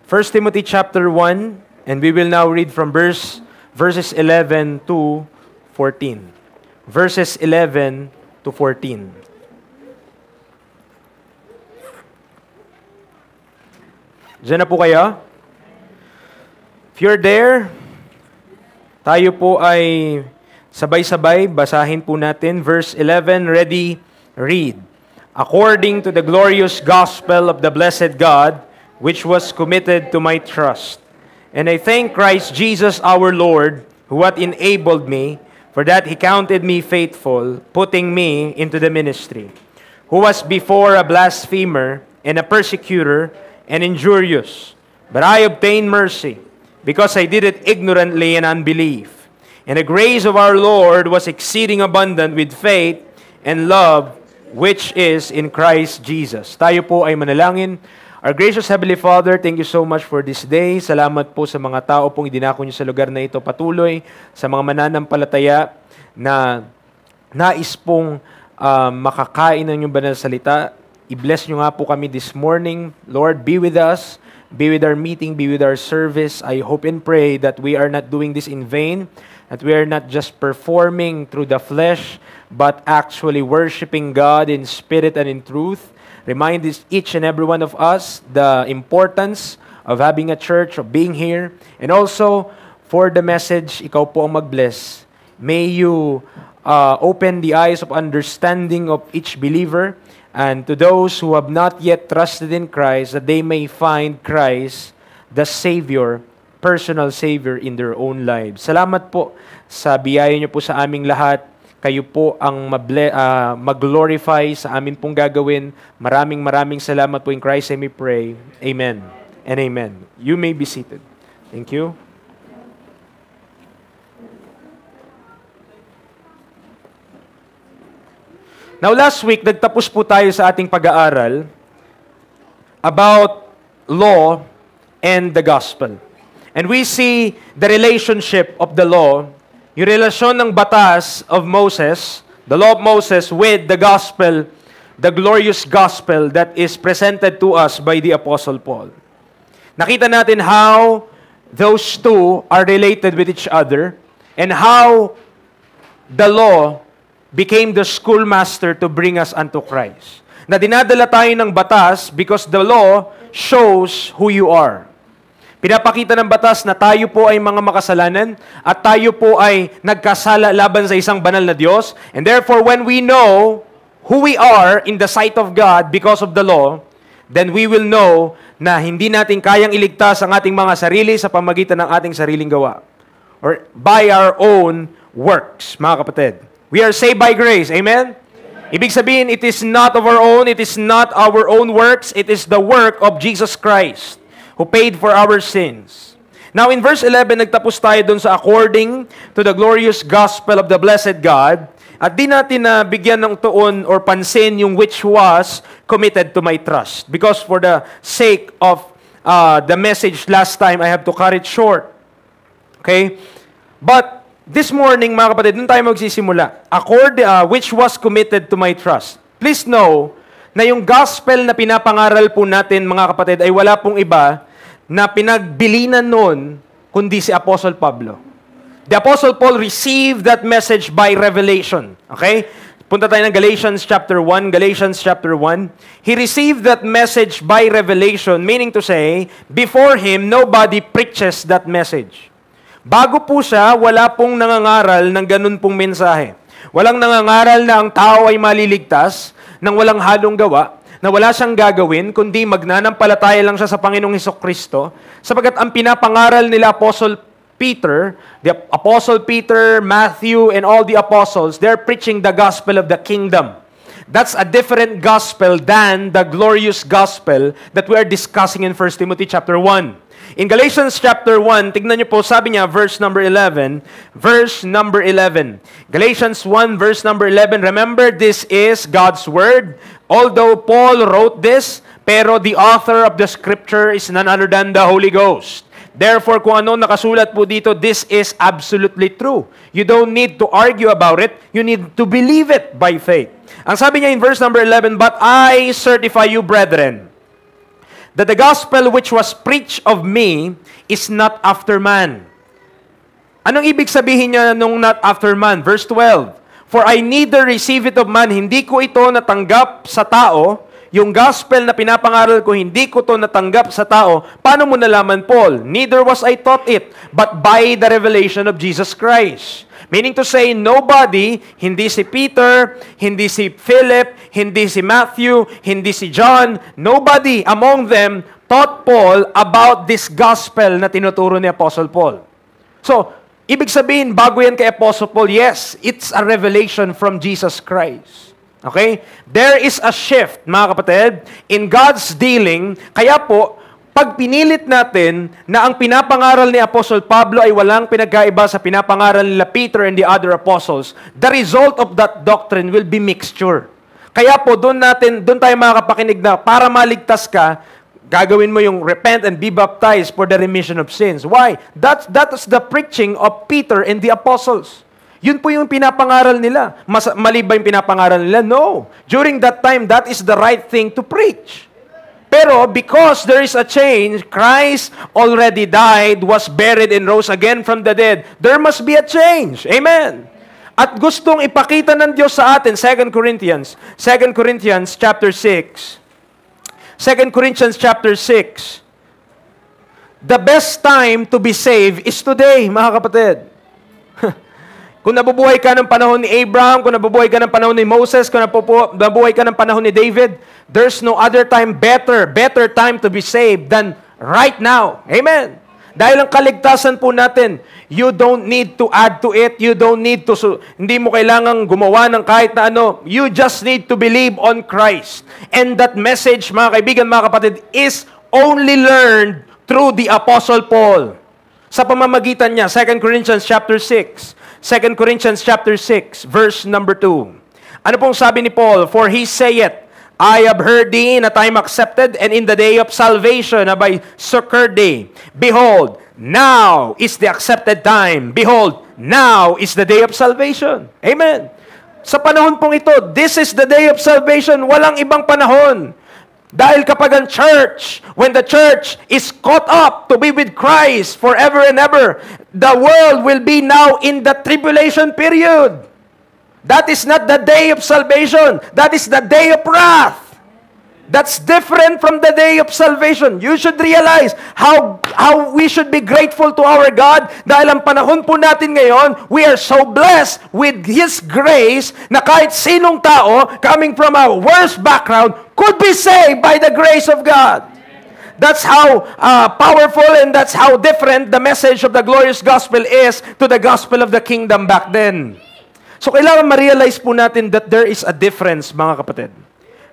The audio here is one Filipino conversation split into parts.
1 Timothy chapter 1, and we will now read from verses 11 to 14. Verses 11 to 14. Diyan na po kayo? If you're there, tayo po ay sabay-sabay, basahin po natin. Verse 11, ready, read. According to the glorious gospel of the blessed God, which was committed to my trust. And I thank Christ Jesus our Lord, who hath enabled me, for that He counted me faithful, putting me into the ministry, who was before a blasphemer, and a persecutor, and injurious. But I obtained mercy, because I did it ignorantly in unbelief. And the grace of our Lord was exceeding abundant with faith and love, which is in Christ Jesus. Tayo po ay manalangin. Our gracious Heavenly Father, thank you so much for this day. Salamat po sa mga tao pong idinako niyo sa lugar na ito patuloy, sa mga mananampalataya na nais pong makakain ng inyong banal salita. I-bless niyo nga po kami this morning. Lord, be with us, be with our meeting, be with our service. I hope and pray that we are not doing this in vain, that we are not just performing through the flesh, but actually worshiping God in spirit and in truth. Remind each and every one of us the importance of having a church, of being here. And also, for the message, ikaw po ang mag-bless. May you open the eyes of understanding of each believer, and to those who have not yet trusted in Christ, that they may find Christ, the Savior, personal Savior in their own lives. Salamat po sa biyaya niyo po sa aming lahat. Kayo po ang mag-glorify sa amin pong gagawin. Maraming salamat po in Christ I may pray. Amen and amen. You may be seated. Thank you. Now last week, nagtapos po tayo sa ating pag-aaral about law and the gospel. And we see the relationship of the law, yung relasyon ng batas of Moses, the law of Moses, with the gospel, the glorious gospel that is presented to us by the Apostle Paul. Nakita natin how those two are related with each other and how the law became the schoolmaster to bring us unto Christ. Na dinadala tayo ng batas because the law shows who you are. Pinapakita ng batas na tayo po ay mga makasalanan at tayo po ay nagkasala laban sa isang banal na Diyos. And therefore, when we know who we are in the sight of God because of the law, then we will know na hindi natin kayang iligtas ang ating mga sarili sa pamagitan ng ating sariling gawa or by our own works, mga kapatid. We are saved by grace. Amen? Ibig sabihin, it is not of our own, it is not our own works, it is the work of Jesus Christ, who paid for our sins. Now, in verse 11, nagtapos tayo dun sa according to the glorious gospel of the blessed God, at di natin na bigyan ng tuon or pansin yung which was committed to my trust. Because for the sake of the message last time, I have to cut it short. Okay? But this morning, mga kapatid, dun tayo magsisimula. Which was committed to my trust. Please know na yung gospel na pinapangaral po natin, mga kapatid, ay wala pong iba na pinagbilinan noon kundi si Apostle Pablo. The Apostle Paul received that message by revelation. Okay? Punta tayo ng Galatians chapter 1. Galatians chapter 1. He received that message by revelation, meaning to say, before him, nobody preaches that message. Bago po siya, wala pong nangangaral ng ganun pong mensahe. Walang nangangaral na ang tao ay maliligtas nang walang halong gawa, na wala siyang gagawin, kundi magnanampalataya lang siya sa Panginoong Hesukristo, sapagkat ang pinapangaral nila Apostle Peter, Matthew, and all the apostles, they're preaching the gospel of the kingdom. That's a different gospel than the glorious gospel that we are discussing in 1 Timothy chapter 1. In Galatians chapter 1, tignan niyo po, sabi niya, verse number 11. Galatians 1, verse number 11. Remember, this is God's word. Although Paul wrote this, pero the author of the scripture is none other than the Holy Ghost. Therefore, kung ano nakasulat po dito, this is absolutely true. You don't need to argue about it. You need to believe it by faith. Ang sabi niya in verse number 11, but I certify you, brethren, that the gospel which was preached of me is not after man. Anong ibig sabihin niya nung not after man? Verse 12, for I neither receive it of man, hindi ko ito natanggap sa tao. Yung gospel na pinapangaral ko, hindi ko to natanggap sa tao. Paano mo nalaman, Paul? Neither was I taught it, but by the revelation of Jesus Christ. Meaning to say, nobody, hindi si Peter, hindi si Philip, hindi si Matthew, hindi si John, nobody among them taught Paul about this gospel na tinuturo ni Apostle Paul. So, ibig sabihin, bago yan kay Apostle Paul, yes, it's a revelation from Jesus Christ. Okay? There is a shift, mga kapatid, in God's dealing. Kaya po, pag pinilit natin na ang pinapangaral ni Apostle Pablo ay walang pinagkaiba sa pinapangaral nila Peter and the other apostles, the result of that doctrine will be mixture. Kaya po, doon tayo makakapakinig na para maligtas ka, gagawin mo yung repent and be baptized for the remission of sins. Why? That is the preaching of Peter and the apostles. Yun po yung pinapangaral nila. Mali ba yung pinapangaral nila? No. During that time, that is the right thing to preach. Pero because there is a change, Christ already died, was buried, and rose again from the dead, there must be a change. Amen. At gustong ipakita ng Diyos sa atin, 2 Corinthians chapter 6. 2 Corinthians chapter 6. The best time to be saved is today, mga kapatid. Kung nabubuhay ka ng panahon ni Abraham, kung nabubuhay ka ng panahon ni Moses, kung nabubuhay ka ng panahon ni David, there's no other time better time to be saved than right now. Amen. Dahil ang kaligtasan po natin, you don't need to add to it, hindi mo kailangang gumawa ng kahit na ano, you just need to believe on Christ. And that message, mga kaibigan, mga kapatid, is only learned through the Apostle Paul. Sa pamamagitan niya, 2 Corinthians chapter 6, verse number 2. Ano pong sabi ni Paul? For he saith, I have heard thee in a time accepted, and in the day of salvation have I succored thee. Behold, now is the accepted time. Behold, now is the day of salvation. Amen. Sa panahon pong ito, this is the day of salvation. Walang ibang panahon. Dahil kapag ang church, when the church is caught up to be with Christ forever and ever, the world will be now in the tribulation period. That is not the day of salvation. That is the day of wrath. That's different from the day of salvation. You should realize how we should be grateful to our God dahil ang panahon po natin ngayon, we are so blessed with His grace na kahit sinong tao coming from a worse background could be saved by the grace of God. That's how powerful and that's how different the message of the glorious gospel is to the gospel of the kingdom back then. So kailangan ma-realize po natin that there is a difference, mga kapatid.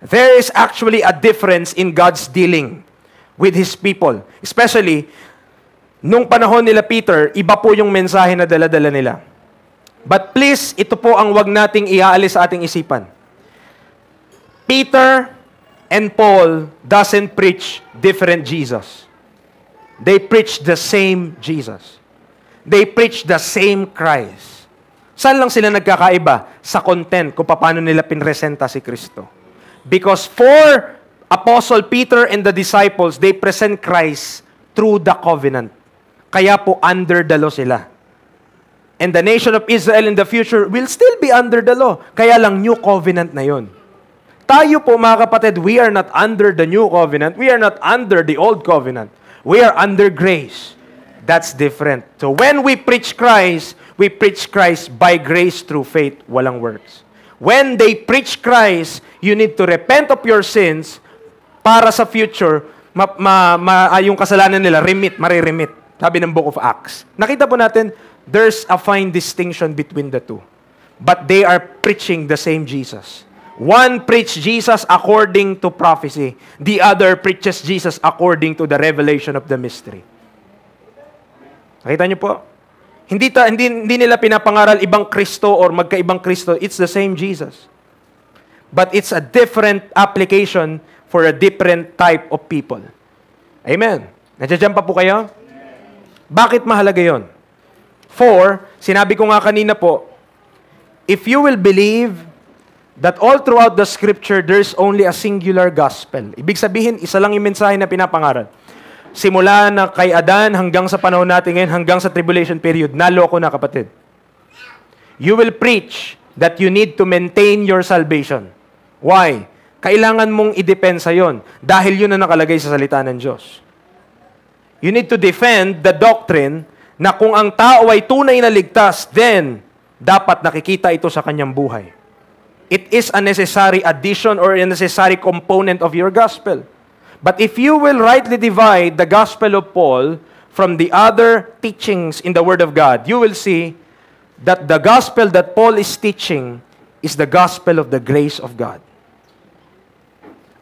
There is actually a difference in God's dealing with His people. Especially, nung panahon nila Peter, iba po yung mensahe na dala-dala nila. But please, ito po ang wag nating iaalis sa ating isipan. Peter and Paul doesn't preach different Jesus. They preach the same Jesus. They preach the same Christ. Saan lang sila nagkakaiba? Sa content kung paano nila pinresenta si Kristo. Because for Apostle Peter and the disciples, they present Christ through the covenant. Kaya po under the law sila. And the nation of Israel in the future will still be under the law. Kaya lang new covenant na yun. Tayo po mga kapatid, we are not under the new covenant. We are not under the old covenant. We are under grace. That's different. So when we preach Christ by grace through faith, walang works. When they preach Christ, you need to repent of your sins para sa future, yung kasalanan nila, mariremit. Sabi ng Book of Acts. Nakita po natin, there's a fine distinction between the two. But they are preaching the same Jesus. One preached Jesus according to prophecy. The other preaches Jesus according to the revelation of the mystery. Nakita niyo po? Hindi nila pinapangaral ibang Kristo or magkaibang Kristo. It's the same Jesus. But it's a different application for a different type of people. Amen. Nandiyan pa po kayo? Bakit mahalaga yon? For, sinabi ko nga kanina po, if you will believe that all throughout the scripture, there's only a singular gospel. Ibig sabihin, isa lang yung mensahe na pinapangaral. Simula na kay Adan hanggang sa panahon natin ngayon, hanggang sa tribulation period, naloko na kapatid. You will preach that you need to maintain your salvation. Why? Kailangan mong idepensa yon dahil yun ang nakalagay sa salita ng Diyos. You need to defend the doctrine na kung ang tao ay tunay na ligtas, then dapat nakikita ito sa kanyang buhay. It is a necessary addition or a necessary component of your gospel. But if you will rightly divide the gospel of Paul from the other teachings in the Word of God, you will see that the gospel that Paul is teaching is the gospel of the grace of God.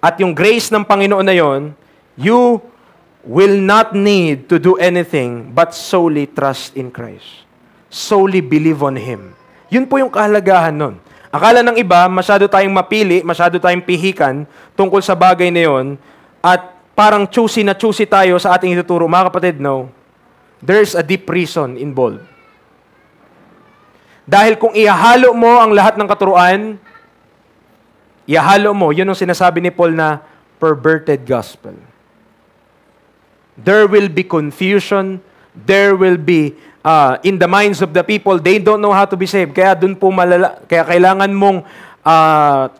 At yung grace ng Panginoon na yon, you will not need to do anything but solely trust in Christ. Solely believe on Him. Yun po yung kahalagahan nun. Akala ng iba, masyado tayong mapili, masyado tayong pihikan tungkol sa bagay na yon, at parang choosy na choosy tayo sa ating ituturo. Mga kapatid, no. There's a deep reason involved. Dahil kung ihahalo mo ang lahat ng katuruan, ihahalo mo, yun ang sinasabi ni Paul na perverted gospel. There will be confusion, there will be in the minds of the people, they don't know how to be saved. Kaya dun po kaya kailangan mong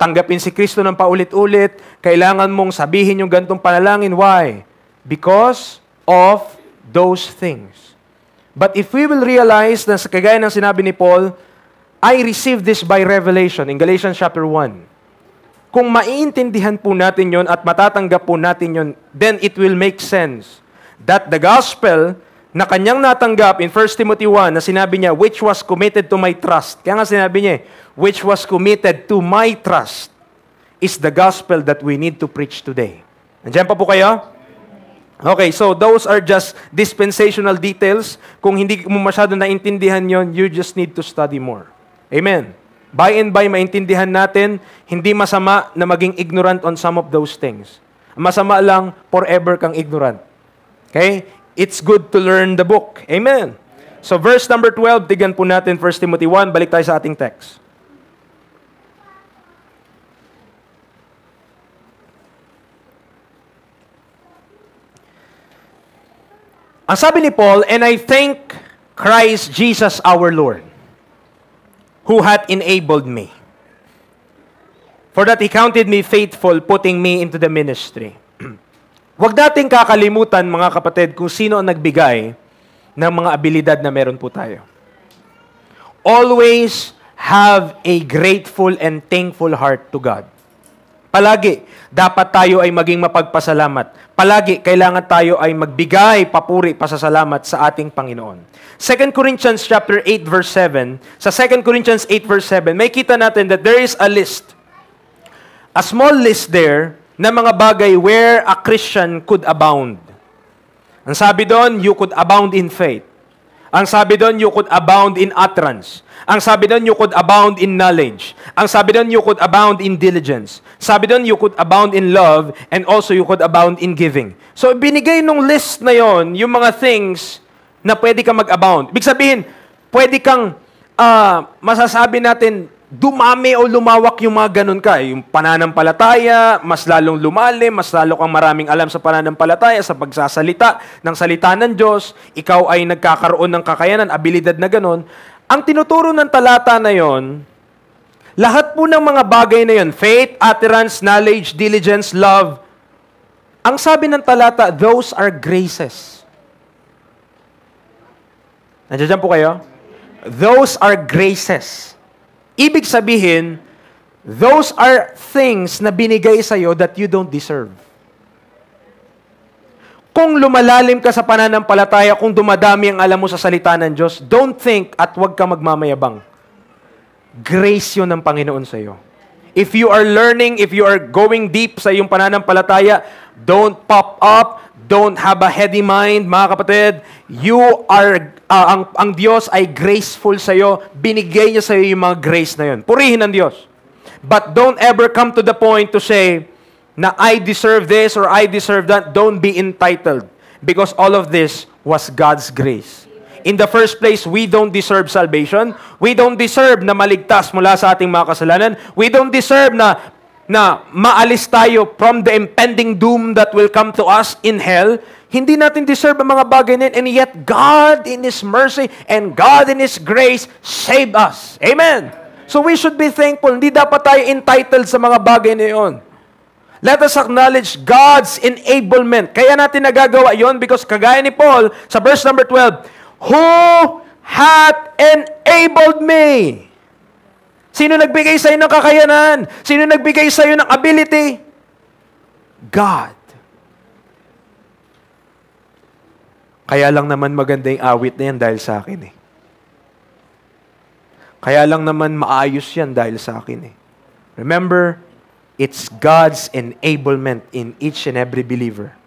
tanggapin si Kristo ng paulit-ulit, kailangan mong sabihin yung gantong panalangin. Why? Because of those things. But if we will realize na kagaya ng sinabi ni Paul, I received this by revelation in Galatians chapter 1. Kung maiintindihan po natin yon at matatanggap po natin yon, then it will make sense that the gospel na kanyang natanggap in 1 Timothy 1 na sinabi niya, which was committed to my trust. Kaya nga sinabi niya, which was committed to my trust is the gospel that we need to preach today. Nandiyan pa po kayo? Okay, so those are just dispensational details. Kung hindi mo masyado naintindihan yon, you just need to study more. Amen. By and by, maintindihan natin, hindi masama na maging ignorant on some of those things. Masama lang, forever kang ignorant. Okay? It's good to learn the book. Amen. So verse number 12, tignan po natin 1 Timothy 1. Balik tayo sa ating text. Ang sabi ni Paul, and I thank Christ Jesus our Lord, who hath enabled me, for that He counted me faithful, putting me into the ministry. Huwag nating kakalimutan, mga kapatid, kung sino ang nagbigay ng mga abilidad na meron po tayo. Always have a grateful and thankful heart to God. Palagi, dapat tayo ay maging mapagpasalamat. Palagi, kailangan tayo ay magbigay papuri, pasasalamat sa ating Panginoon. 2 Corinthians chapter 8 verse 7. Sa 2 Corinthians 8 verse 7, may kita natin that there is a list. A small list there na mga bagay where a Christian could abound. Ang sabi doon, you could abound in faith. Ang sabi doon, you could abound in utterance. Ang sabi doon, you could abound in knowledge. Ang sabi doon, you could abound in diligence. Sabi doon, you could abound in love, and also you could abound in giving. So, binigay nung list na yon yung mga things na pwede kang mag-abound. Ibig sabihin, pwede kang, masasabi natin, dumami o lumawak yung mga ganun ka. Yung pananampalataya, mas lalong lumalim, mas lalo kang maraming alam sa pananampalataya, sa pagsasalita ng salita ng Diyos, ikaw ay nagkakaroon ng kakayanan, abilidad na ganun. Ang tinuturo ng talata na yon, lahat po ng mga bagay na yon, faith, utterance, knowledge, diligence, love, ang sabi ng talata, those are graces. Nandiyan po kayo? Those are graces. Ibig sabihin, those are things na binigay sa'yo that you don't deserve. Kung lumalalim ka sa pananampalataya, kung dumadami ang alam mo sa salita ng Diyos, don't think at huwag ka magmamayabang. Grace yun ng Panginoon sa'yo. If you are learning, if you are going deep sa iyong pananampalataya, don't pop up, don't have a heady mind, mga kapatid. You are, ang Diyos ay graceful sa'yo. Binigay niya sa'yo yung mga grace na yun. Purihin ang Diyos. But don't ever come to the point to say, na I deserve this or I deserve that. Don't be entitled. Because all of this was God's grace. In the first place, we don't deserve salvation. We don't deserve na maligtas mula sa ating mga kasalanan. We don't deserve na maalis tayo from the impending doom that will come to us in hell. Hindi natin deserve ang mga bagay na yun. And yet, God in His mercy and God in His grace saved us. Amen. So we should be thankful. Hindi dapat tayo entitled sa mga bagay na yun. Let us acknowledge God's enablement. Kaya natin nagagawa yon because kagaya ni Paul sa verse number 12, Who hath enabled me? Sino nagbigay sa'yo ng kakayanan? Sino nagbigay sa'yo ng ability? God. Kaya lang naman maganda yung awit na yan dahil sa akin eh. Kaya lang naman maayos yan dahil sa akin eh. Remember, it's God's enablement in each and every believer.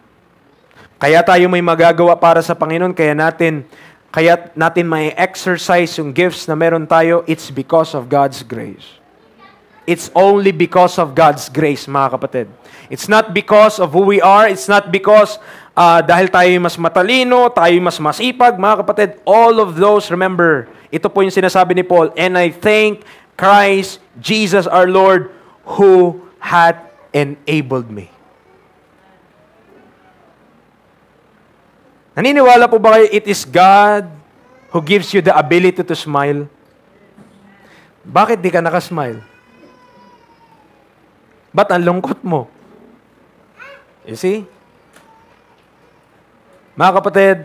Kaya tayo may magagawa para sa Panginoon, kaya natin may exercise yung gifts na meron tayo, it's because of God's grace. It's only because of God's grace, mga kapatid. It's not because of who we are, it's not because dahil tayo mas matalino, tayo mas masipag, mga kapatid. All of those, remember, ito po yung sinasabi ni Paul, and I thank Christ Jesus our Lord who hath enabled me. Naniniwala po ba kayo, it is God who gives you the ability to smile? Bakit di ka nakasmile? Ba't ang lungkot mo? You see? Mga kapatid,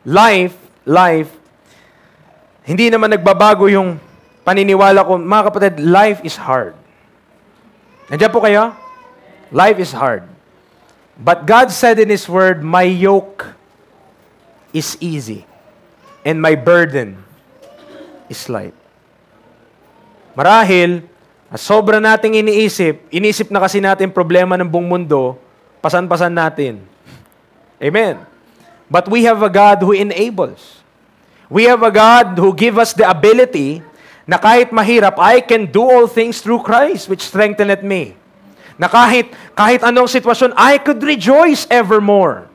life, hindi naman nagbabago yung paniniwala ko. Mga kapatid, life is hard. Nandiyan po kayo? Life is hard. But God said in His Word, my yoke is easy and my burden is light. Marahil, sobra nating inisip na kasi natin problema ng buong mundo, pasan-pasan natin. Amen. But we have a God who enables. We have a God who gives us the ability na kahit mahirap, I can do all things through Christ which strengtheneth me. Na kahit anong sitwasyon, I could rejoice evermore.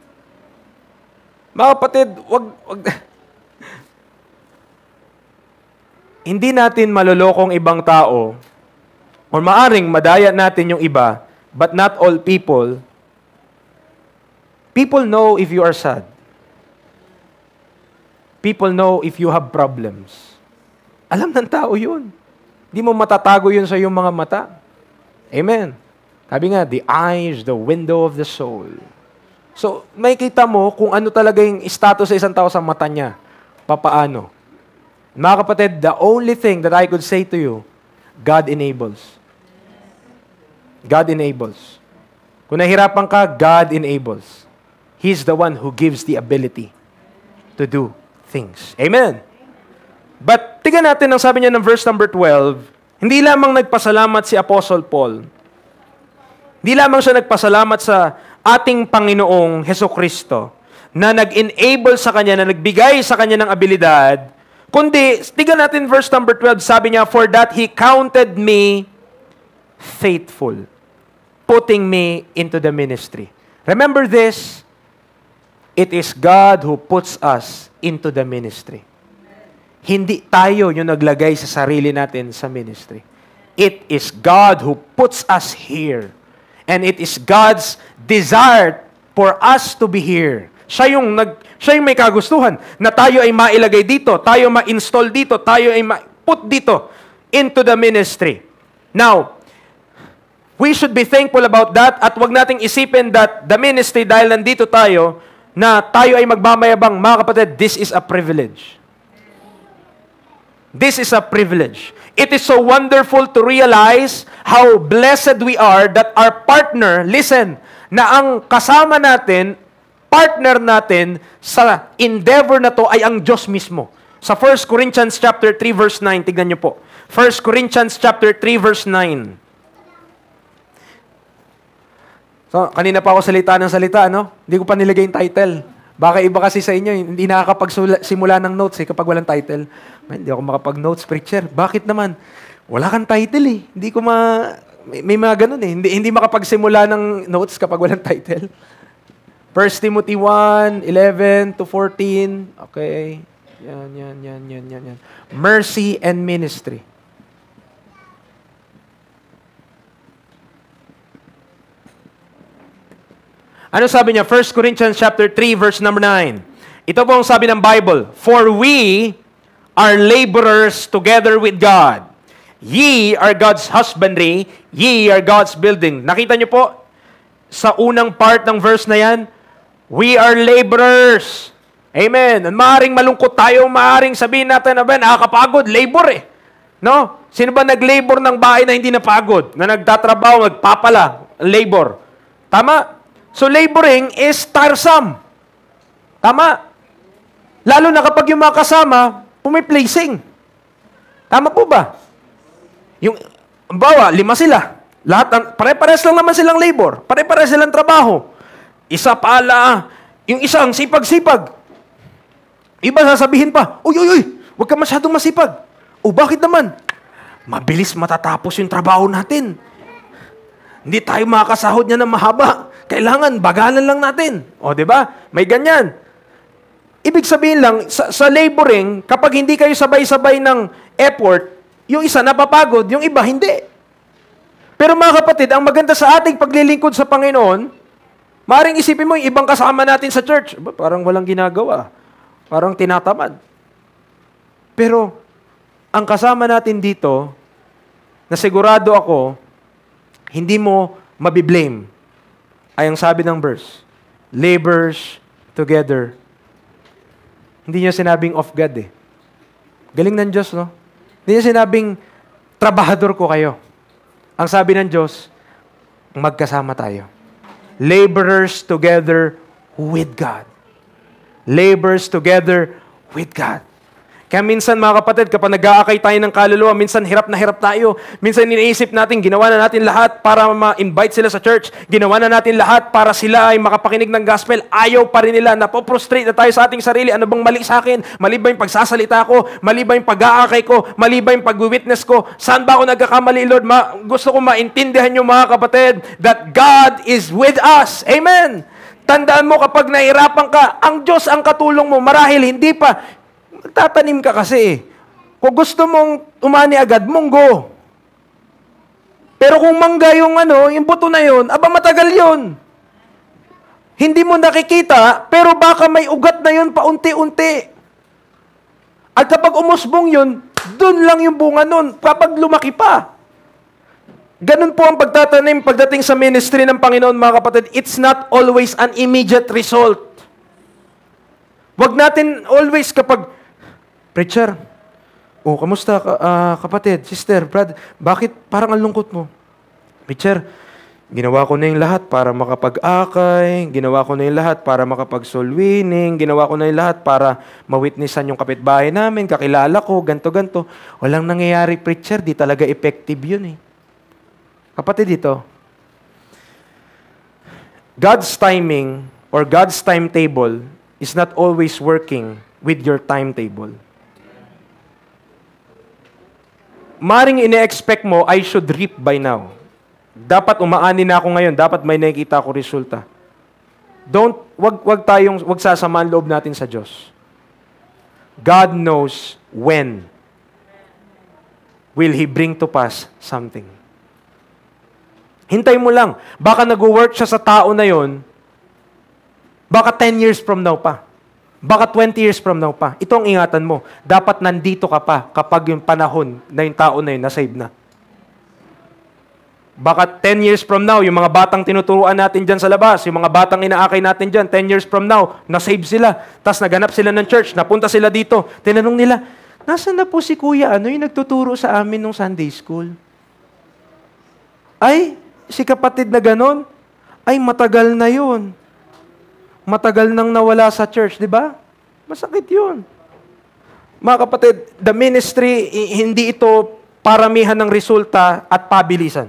Mga kapatid, wag hindi natin malolokong ibang tao o maaring madaya natin yung iba, but not all people. People know if you are sad. People know if you have problems. Alam ng tao yun. Hindi mo matatago yun sa iyong mga mata. Amen. Sabi nga, the eye is the window of the soul. So, may kita mo kung ano talaga yung status sa isang tao sa mata niya. Papaano. Mga kapatid, the only thing that I could say to you, God enables. God enables. Kung nahirapan ka, God enables. He's the one who gives the ability to do things. Amen. But, tingnan natin ang sabi niya ng verse number 12, hindi lamang nagpasalamat si Apostle Paul. Hindi lamang siya nagpasalamat sa ating Panginoong Hesukristo na nag-enable sa kanya, na nagbigay sa kanya ng abilidad, kundi, tingnan natin verse number 12, sabi niya, for that He counted me faithful, putting me into the ministry. Remember this, it is God who puts us into the ministry. Hindi tayo yung naglagay sa sarili natin sa ministry. It is God who puts us here. And it is God's desire for us to be here. Siya yung may kagustuhan na tayo ay mailagay dito, tayo ma-install dito, tayo ay ma-put dito into the ministry. Now, we should be thankful about that at wag nating isipin that the ministry dahil nandito tayo, na tayo ay magmamayabang. Mga kapatid, this is a privilege. This is a privilege. It is so wonderful to realize how blessed we are that our partner, listen, na ang kasama natin, partner natin sa endeavor na to ay ang Diyos mismo. Sa 1 Corinthians chapter 3 verse 9, tignan niyo po. 1 Corinthians chapter 3 verse 9. So, kanina pa ako salita, no? Hindi ko pa nilagay yung title. Baka iba kasi sa inyo, hindi nakakapagsimula ng notes kapag walang title. Man, hindi ako makapag-notes, preacher. Bakit naman? Wala kang title eh. Hindi ko may mga ganun eh. Hindi makapagsimula ng notes kapag walang title. 1 Timothy 1:11 to 14. Okay. Yan. Mercy and ministry. Ano sabi niya? 1 Corinthians chapter 3 verse number 9. Ito po ang sabi ng Bible. For we are laborers together with God. Ye are God's husbandry, ye are God's building. Nakita niyo po, sa unang part ng verse na yan, we are laborers. Amen. Maaring malungkot tayo, maaring sabihin natin na nakakapagod, labor eh. No? Sino ba nag-labor ng bahay na hindi napagod? Na nagtatrabaho, nagpapala, labor. Tama? So laboring is tiresome. Tama? Lalo na kapag yung mga kasama, pumiplacing. Tama po ba? Yung, bawa, 5 sila. Lahat, pare-pares lang naman silang labor. Pare-pares silang trabaho. Isa pala, yung isang sipag-sipag. Iba sasabihin pa, uy, huwag ka masyadong masipag. O bakit naman? Mabilis matatapos yung trabaho natin. Hindi tayo makakasahod niya ng mahaba. Kailangan, bagalan lang natin. O, di ba? May ganyan. Ibig sabihin lang, sa laboring, kapag hindi kayo sabay-sabay ng effort, yung isa napapagod, yung iba hindi. Pero mga kapatid, ang maganda sa ating paglilingkod sa Panginoon, maaaring isipin mo yung ibang kasama natin sa church, parang walang ginagawa. Parang tinatamad. Pero, ang kasama natin dito, na sigurado ako, hindi mo mabiblame, ay ang sabi ng verse, labors together. Hindi niya sinabing of God eh. Galing ng Diyos, no? Hindi niya sinabing, trabahador ko kayo. Ang sabi ng Diyos, magkasama tayo. Laborers together with God. Laborers together with God. Kaya minsan mga kapatid, kapag nag-aakay tayo ng kaluluwa, minsan hirap na hirap tayo. Minsan iniisip natin, ginawa na natin lahat para ma-invite sila sa church. Ginawa na natin lahat para sila ay makapakinig ng gospel. Ayaw pa rin nila. Napoprostrate na tayo sa ating sarili. Ano bang mali sa akin? Mali ba yung pagsasalita ko? Mali ba yung pag-aakay ko? Mali ba yung pag-witness ko? Saan ba ako nagkakamali, Lord? Gusto ko maintindihan nyo mga kapatid that God is with us. Amen! Tandaan mo kapag nahirapan ka, ang Diyos ang katulong mo. Marahil hindi pa. Tatanim ka kasi. Kung gusto mong umani agad, munggo. Pero kung mangga yung yung buto na yun, matagal yun. Hindi mo nakikita, pero baka may ugat na yun paunti-unti. At kapag umusbong yun, dun lang yung bunga nun, kapag lumaki pa. Ganun po ang pagtatanim pagdating sa ministry ng Panginoon, mga kapatid. It's not always an immediate result. Wag natin always kapag, preacher, kamusta kapatid, sister, brad, bakit parang ang lungkot mo? Preacher, ginawa ko na yung lahat para makapag-akay, ginawa ko na yung lahat para makapag-soul winning, ginawa ko na yung lahat para mawitnessan yung kapitbahay namin, kakilala ko, ganto-ganto. Walang nangyayari, preacher, di talaga effective yun eh. Kapatid dito, God's timing or God's timetable is not always working with your timetable. Maring ine-expect mo, I should reap by now. Dapat umaani na ako ngayon. Dapat may nakikita ako resulta. Wag sasamaan loob natin sa Diyos. God knows when will He bring to pass something. Hintay mo lang. Baka nag-work siya sa tao na yon, baka 10 years from now pa. Baka 20 years from now pa. Ito ang ingatan mo. Dapat nandito ka pa kapag yung panahon na yung tao na yun na-save na. Baka 10 years from now, yung mga batang tinuturuan natin dyan sa labas, yung mga batang inaakay natin dyan, 10 years from now, na-save sila. Tapos naganap sila ng church, napunta sila dito. Tinanong nila, nasaan na po si kuya? Ano yung nagtuturo sa amin nung Sunday school? Ay, si kapatid na ganon? Ay, matagal na yun. Matagal nang nawala sa church, di ba? Masakit yun. Mga kapatid, the ministry, hindi ito paramihan ng resulta at pabilisan.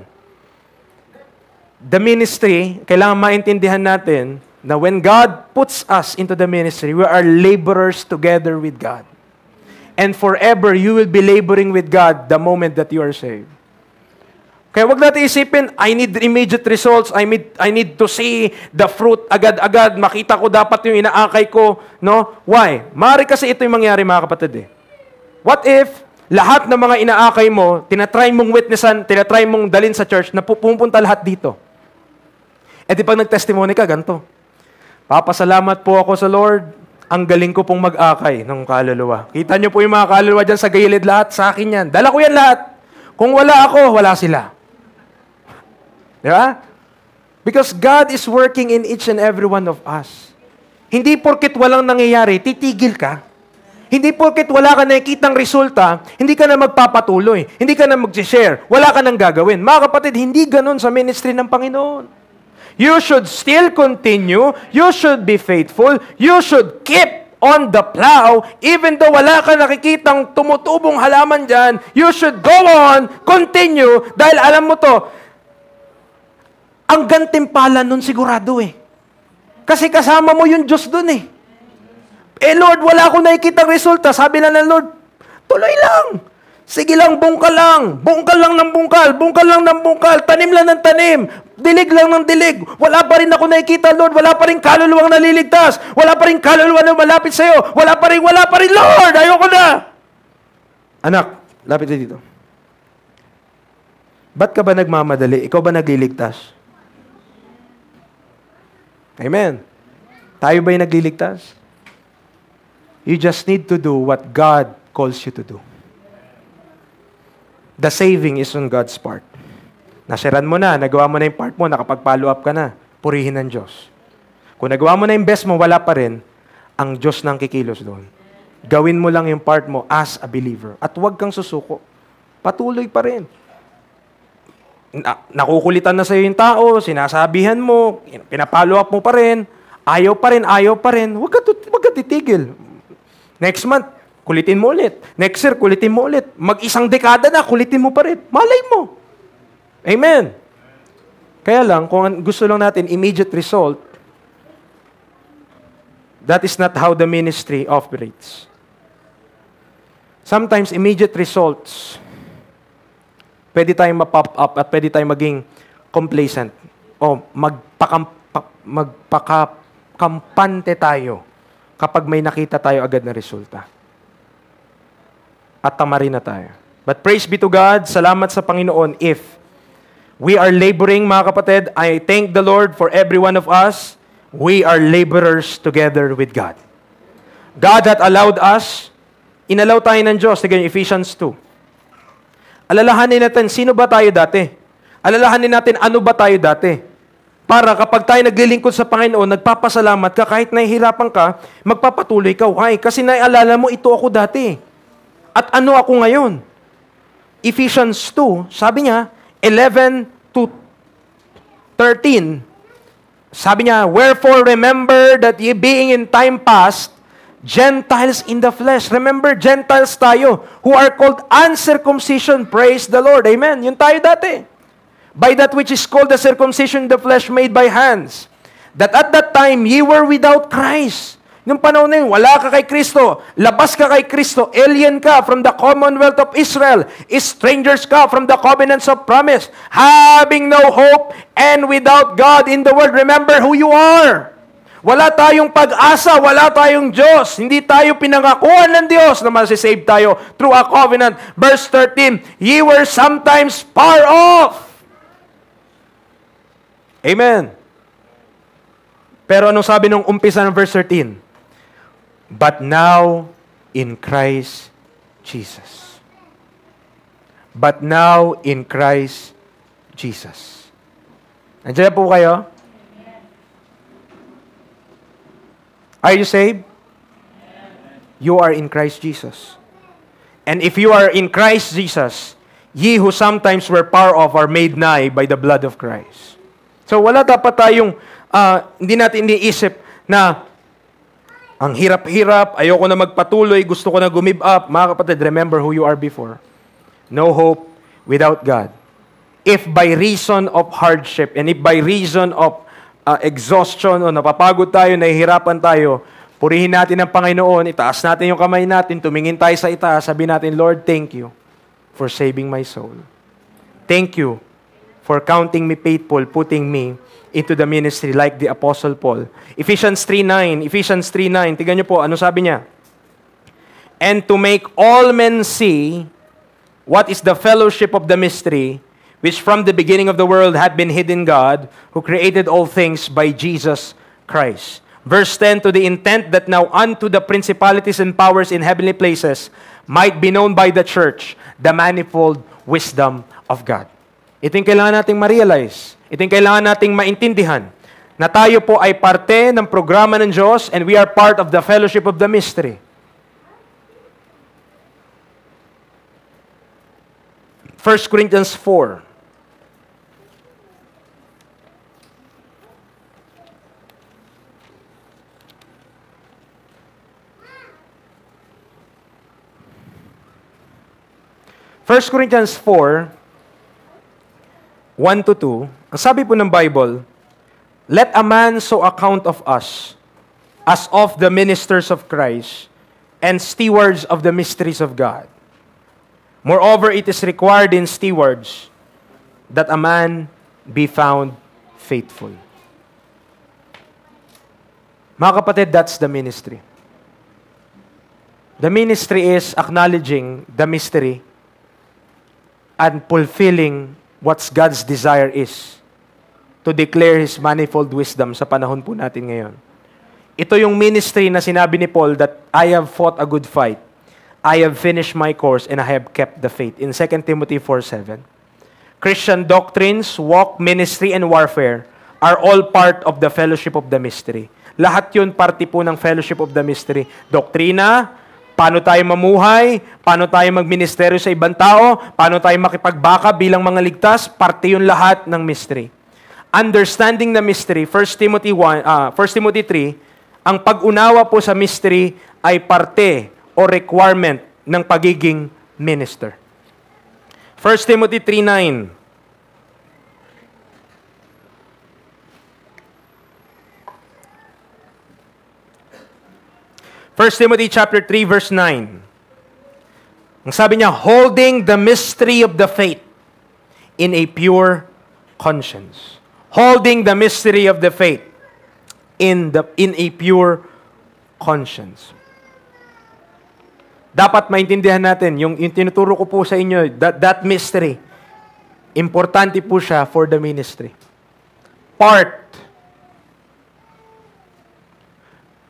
The ministry, kailangan maintindihan natin na when God puts us into the ministry, we are laborers together with God. And forever, you will be laboring with God the moment that you are saved. Kaya wag natin isipin, I need immediate results, I need to see the fruit agad-agad, makita ko dapat yung inaakay ko, no? Why? Maaari kasi ito yung mangyari, mga kapatid eh. What if lahat ng mga inaakay mo, tinatry mong witnessan, tinatry mong dalin sa church, na pupunta lahat dito? E di pag nag-testimony ka, ganito. Papasalamat po ako sa Lord, ang galing ko pong mag-akay ng kaluluwa. Kita niyo po yung mga kaluluwa dyan sa gilid, lahat sa akin yan. Dala ko yan lahat. Kung wala ako, wala sila. Di ba? Because God is working in each and every one of us. Hindi porket walang nangyayari, titigil ka. Hindi porket wala ka nakikitang resulta, hindi ka na magpapatuloy. Hindi ka na mag-share. Wala ka nang gagawin. Mga kapatid, hindi ganun sa ministry ng Panginoon. You should still continue. You should be faithful. You should keep on the plow. Even though wala ka nakikitang tumutubong halaman dyan, you should go on, continue, dahil alam mo to, ang gantimpala nun sigurado eh. Kasi kasama mo yung Diyos dun eh. Eh Lord, wala akong nakikitang resulta. Sabi na ng Lord, tuloy lang. Sige lang, bungkal lang. Bungkal lang ng bungkal. Bungkal lang ng bungkal. Tanim lang ng tanim. Dilig lang ng dilig. Wala pa rin ako nakikita, Lord. Wala pa rin kaluluwang naliligtas. Wala pa rin kaluluwa na malapit sa'yo. Wala pa rin, Lord. Ayoko na. Anak, lapit na dito. Ba't ka ba nagmamadali? Ikaw ba nagliligtas? Amen. Tayo ba yung nagliligtas? You just need to do what God calls you to do. The saving is on God's part. Nasiran mo na, nagawa mo na yung part mo, nakapag-follow up ka na, purihin ng Diyos. Kung nagawa mo na yung best mo, wala pa rin, ang Diyos nang kikilos doon. Gawin mo lang yung part mo as a believer. At huwag kang susuko. Patuloy pa rin. Nakukulitan na sa'yo yung tao, sinasabihan mo, pinapollow up mo pa rin, ayaw pa rin, huwag ka titigil. Next month, kulitin mo ulit. Next year, kulitin mo ulit. Mag-isang dekada na, kulitin mo pa rin. Malay mo. Amen. Kaya lang, kung gusto lang natin immediate result, that is not how the ministry operates. Sometimes, immediate results, pwede tayong ma-pop up at pwede tayong maging complacent o magpakampante tayo kapag may nakita tayo agad na resulta. At tamarin na tayo. But praise be to God, salamat sa Panginoon if we are laboring, mga kapatid. I thank the Lord for every one of us. We are laborers together with God. God that allowed us, inalaw tayo ng Diyos. Tignan, Ephesians 2. Alalahanin natin, sino ba tayo dati? Alalahanin natin, ano ba tayo dati? Para kapag tayo naglilingkod sa Panginoon, nagpapasalamat ka, kahit nahihirapan ka, magpapatuloy ka. Why? Kasi naalala mo, ito ako dati. At ano ako ngayon? Ephesians 2, sabi niya, 11 to 13, sabi niya, wherefore remember that ye being in time past, Gentiles in the flesh. Remember, Gentiles tayo, who are called uncircumcision. Praise the Lord. Amen. Yun tayo dati. By that which is called the circumcision in the flesh made by hands. That at that time, ye were without Christ. Nung panahon na yun, wala ka kay Kristo. Labas ka kay Kristo. Alien ka from the commonwealth of Israel. Strangers ka from the covenants of promise. Having no hope and without God in the world. Remember who you are. Wala tayong pag-asa, wala tayong Diyos. Hindi tayo pinangakuan ng Diyos na masisave tayo through a covenant. Verse 13, ye were sometimes far off. Amen. Pero anong sabi nung umpisa ng verse 13? But now in Christ Jesus. But now in Christ Jesus. Nandiyan po kayo? Are you saved? You are in Christ Jesus. And if you are in Christ Jesus, ye who sometimes were far off are made nigh by the blood of Christ. So wala dapat tayong, hindi natin iniisip na ang hirap-hirap, ayoko na magpatuloy, gusto ko na give up. Mga kapatid, remember who you are before. No hope without God. If by reason of hardship and if by reason of exhaustion o napapagod tayo, nahihirapan tayo, purihin natin ang Panginoon, itaas natin yung kamay natin, tumingin tayo sa itaas, sabihin natin, Lord, thank you for saving my soul. Thank you for counting me faithful, putting me into the ministry like the Apostle Paul. Ephesians 3:9. Tingnan niyo po, ano sabi niya? And to make all men see what is the fellowship of the mystery, which from the beginning of the world had been hid in God, who created all things by Jesus Christ. Verse 10, to the intent that now unto the principalities and powers in heavenly places might be known by the church the manifold wisdom of God. Ito yung kailangan nating ma-realize. Ito yung kailangan nating maintindihan na tayo po ay parte ng programa ng Diyos and we are part of the fellowship of the mystery. 1 Corinthians 4. First Corinthians 4, 1 to 2, ang sabi po ng Bible, let a man so account of us as of the ministers of Christ and stewards of the mysteries of God. Moreover, it is required in stewards that a man be found faithful. Mga kapatid, that's the ministry. The ministry is acknowledging the mystery and fulfilling what God's desire is to declare His manifold wisdom sa panahon po natin ngayon. Ito yung ministry na sinabi ni Paul that I have fought a good fight. I have finished my course and I have kept the faith. In 2 Timothy 4:7. Christian doctrines, walk, ministry, and warfare are all part of the fellowship of the mystery. Lahat yun parte po ng fellowship of the mystery. Doktrina, paano tayo mamuhay, paano tayo magministeryo sa ibang tao, paano tayo makipagbaka bilang mga ligtas, parte yun lahat ng mystery. Understanding the mystery, 1 Timothy 3, ang pag-unawa po sa mystery ay parte o requirement ng pagiging minister. 1 Timothy 3:9. 1 Timothy chapter 3 verse 9. Ang sabi niya, holding the mystery of the faith in a pure conscience. Holding the mystery of the faith in a pure conscience. Dapat maintindihan natin, yung tinuturo ko po sa inyo, that mystery, importante po siya for the ministry.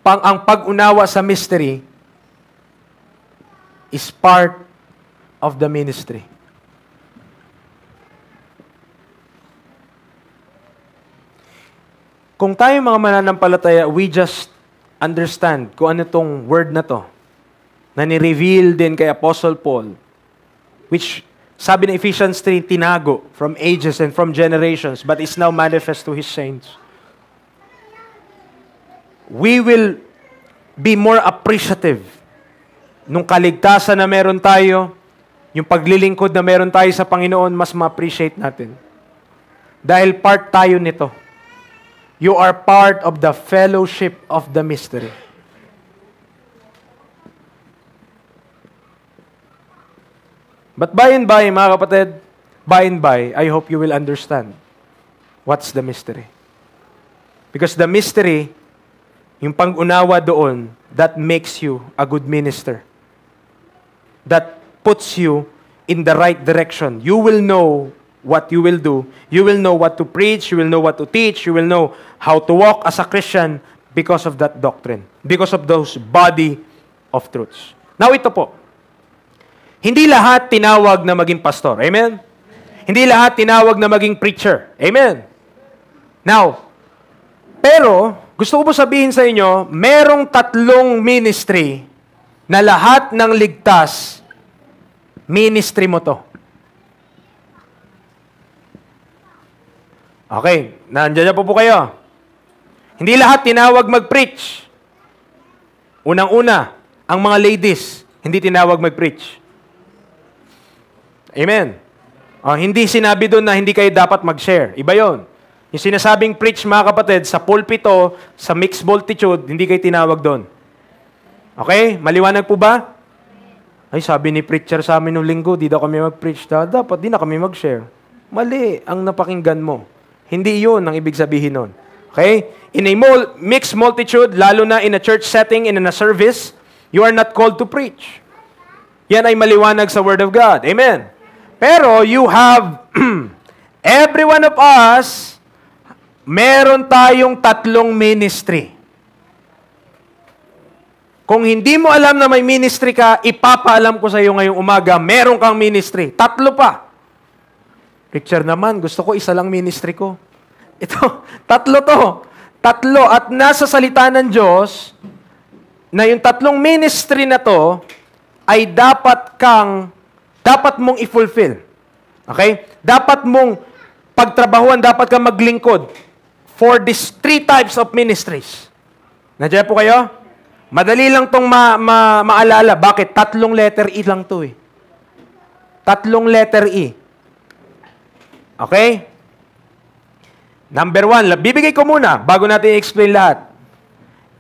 Ang pag-unawa sa mystery is part of the ministry. Kung tayo mga mananampalataya, we just understand kung ano tong word na to, na ni-reveal din kay Apostle Paul, which sabi ng Ephesians 3, tinago from ages and from generations, but is now manifest to His saints. We will be more appreciative nung kaligtasan na meron tayo, yung paglilingkod na meron tayo sa Panginoon, mas ma-appreciate natin. Dahil part tayo nito. You are part of the fellowship of the mystery. But by and by, mga kapatid, by and by, I hope you will understand what's the mystery. Because the mystery, yung pang-unawa doon, that makes you a good minister. That puts you in the right direction. You will know what you will do. You will know what to preach. You will know what to teach. You will know how to walk as a Christian because of that doctrine. Because of those body of truths. Now ito po. Hindi lahat tinawag na maging pastor. Amen? Hindi lahat tinawag na maging preacher. Amen? Now, pero, gusto ko po sabihin sa inyo, merong tatlong ministry na lahat ng ligtas, ministry mo to. Okay, nandiyan na po kayo. Hindi lahat tinawag mag-preach. Unang-una, ang mga ladies, hindi tinawag mag-preach. Amen. Hindi sinabi doon na hindi kayo dapat mag-share. Iba yon. Yung sinasabing preach, mga kapatid, sa pulpito, sa mixed multitude, hindi kayo tinawag doon. Okay? Maliwanag po ba? Ay, sabi ni preacher sa amin nung linggo, di daw kami mag-preach. Dapat di na kami mag-share. Mali ang napakinggan mo. Hindi yun ang ibig sabihin nun. Okay? In a mixed multitude, lalo na in a church setting, in a service, you are not called to preach. Yan ay maliwanag sa Word of God. Amen. Pero you have, every one of us, meron tayong tatlong ministry. Kung hindi mo alam na may ministry ka, ipapaalam ko sa iyo ngayong umaga, meron kang ministry. Tatlo pa. Richard naman, gusto ko isa lang ministry ko. Ito, tatlo to. Tatlo. At nasa salita ng Diyos, na yung tatlong ministry na to, ay dapat mong i-fulfill. Okay? Dapat mong pagtrabahuan, dapat kang maglingkod for these three types of ministries. Nandiyan po kayo? Madali lang itong maalala. Bakit? Tatlong letter E lang to eh. Tatlong letter E. Okay? Number 1, bibigay ko muna bago natin i-explain lahat.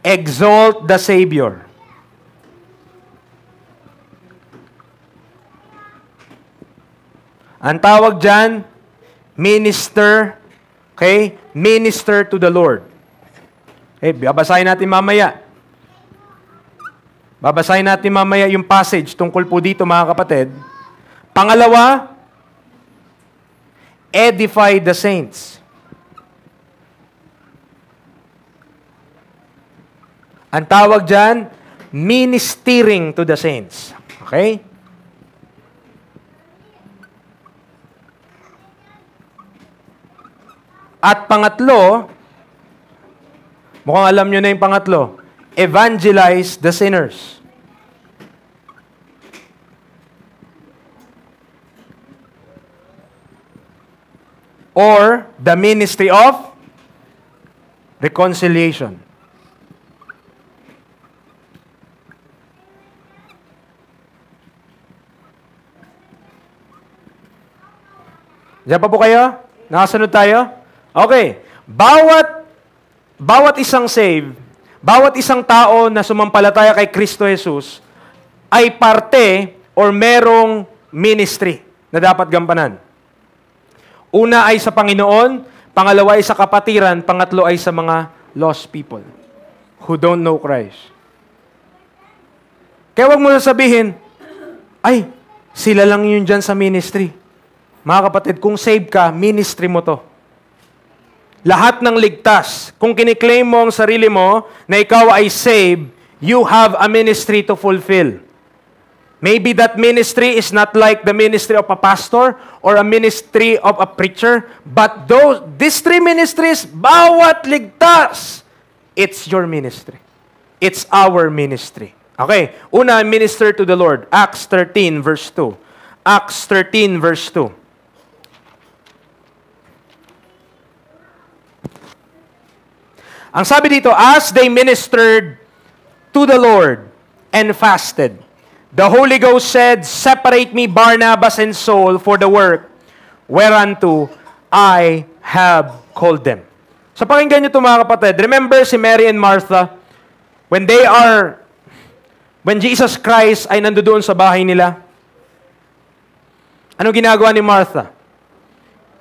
Exalt the Savior. Ang tawag dyan, minister, okay? Minister to the Lord. Okay, babasahin natin mamaya. Babasahin natin mamaya yung passage tungkol po dito, mga kapatid. Pangalawa, edify the saints. Ang tawag dyan, ministering to the saints. Okay? At pangatlo, mukhang alam nyo na yung pangatlo, evangelize the sinners. Or the ministry of reconciliation. Diyan pa po kayo? Nakasunod tayo? Okay. Bawat isang save, bawat isang tao na sumampalataya kay Kristo Jesus ay parte or merong ministry na dapat gampanan. Una ay sa Panginoon, pangalawa ay sa kapatiran, pangatlo ay sa mga lost people who don't know Christ. Kaya wag mo sasabihin, ay, sila lang yun dyan sa ministry. Mga kapatid, kung save ka, ministry mo to. Lahat ng ligtas. Kung kiniklaim mo ang sarili mo na ikaw ay saved, you have a ministry to fulfill. Maybe that ministry is not like the ministry of a pastor or a ministry of a preacher, but these three ministries, bawat ligtas, it's your ministry. It's our ministry. Okay, una, minister to the Lord. Acts 13 verse 2. Acts 13 verse 2. Ang sabi dito, as they ministered to the Lord and fasted, the Holy Ghost said, separate me Barnabas and Saul for the work whereunto I have called them. So pakinggan nyo ito mga kapatid. Remember si Mary and Martha, when Jesus Christ ay nandoon sa bahay nila, ano ginagawa ni Martha?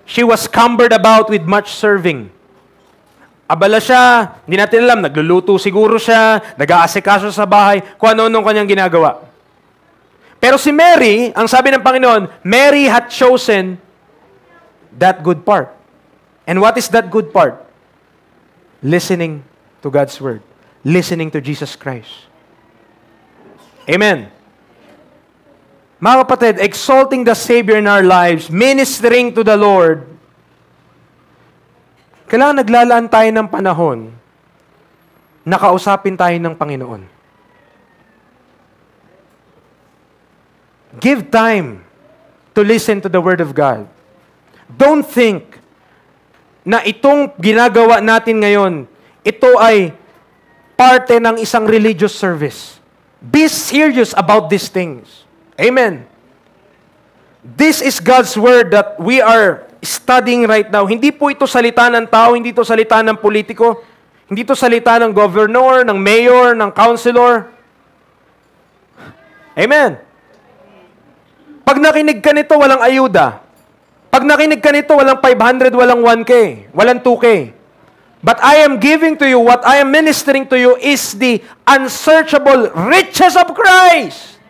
She was cumbered about with much serving. Abala siya, hindi natin alam, nagluluto siguro siya, nag-aasikaso sa bahay, kung ano-anong kanyang ginagawa. Pero si Mary, ang sabi ng Panginoon, Mary had chosen that good part. And what is that good part? Listening to God's Word. Listening to Jesus Christ. Amen. Mga kapatid, exalting the Savior in our lives, ministering to the Lord, kailangan naglalaan tayo ng panahon na kausapin tayo ng Panginoon. Give time to listen to the Word of God. Don't think na itong ginagawa natin ngayon, ito ay parte ng isang religious service. Be serious about these things. Amen. This is God's Word that we are studying right now. Hindi po ito salita ng tao, hindi ito salita ng politiko, hindi ito salita ng governor, ng mayor, ng councilor. Amen. Pag nakinig ka nito, walang ayuda. Pag nakinig ka nito, walang 500, walang 1K, walang 2K. But I am giving to you, what I am ministering to you is the unsearchable riches of Christ.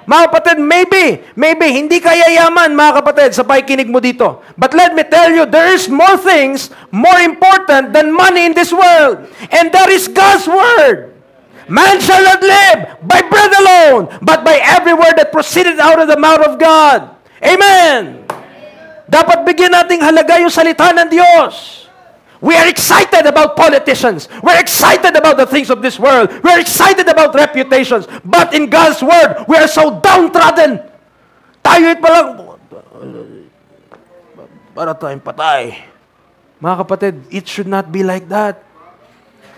Mga kapatid, maybe, hindi ka yayaman, mga kapatid, sa pakikinig mo dito. But let me tell you, there is more things more important than money in this world. And that is God's Word. Man shall not live by bread alone, but by every word that proceeded out of the mouth of God. Amen! Dapat bigyan nating halaga yung salita ng Diyos. We are excited about politicians. We're excited about the things of this world. We're excited about reputations. But in God's Word, we are so downtrodden. Tayo'y palang, para tayong patay. Mga kapatid, it should not be like that.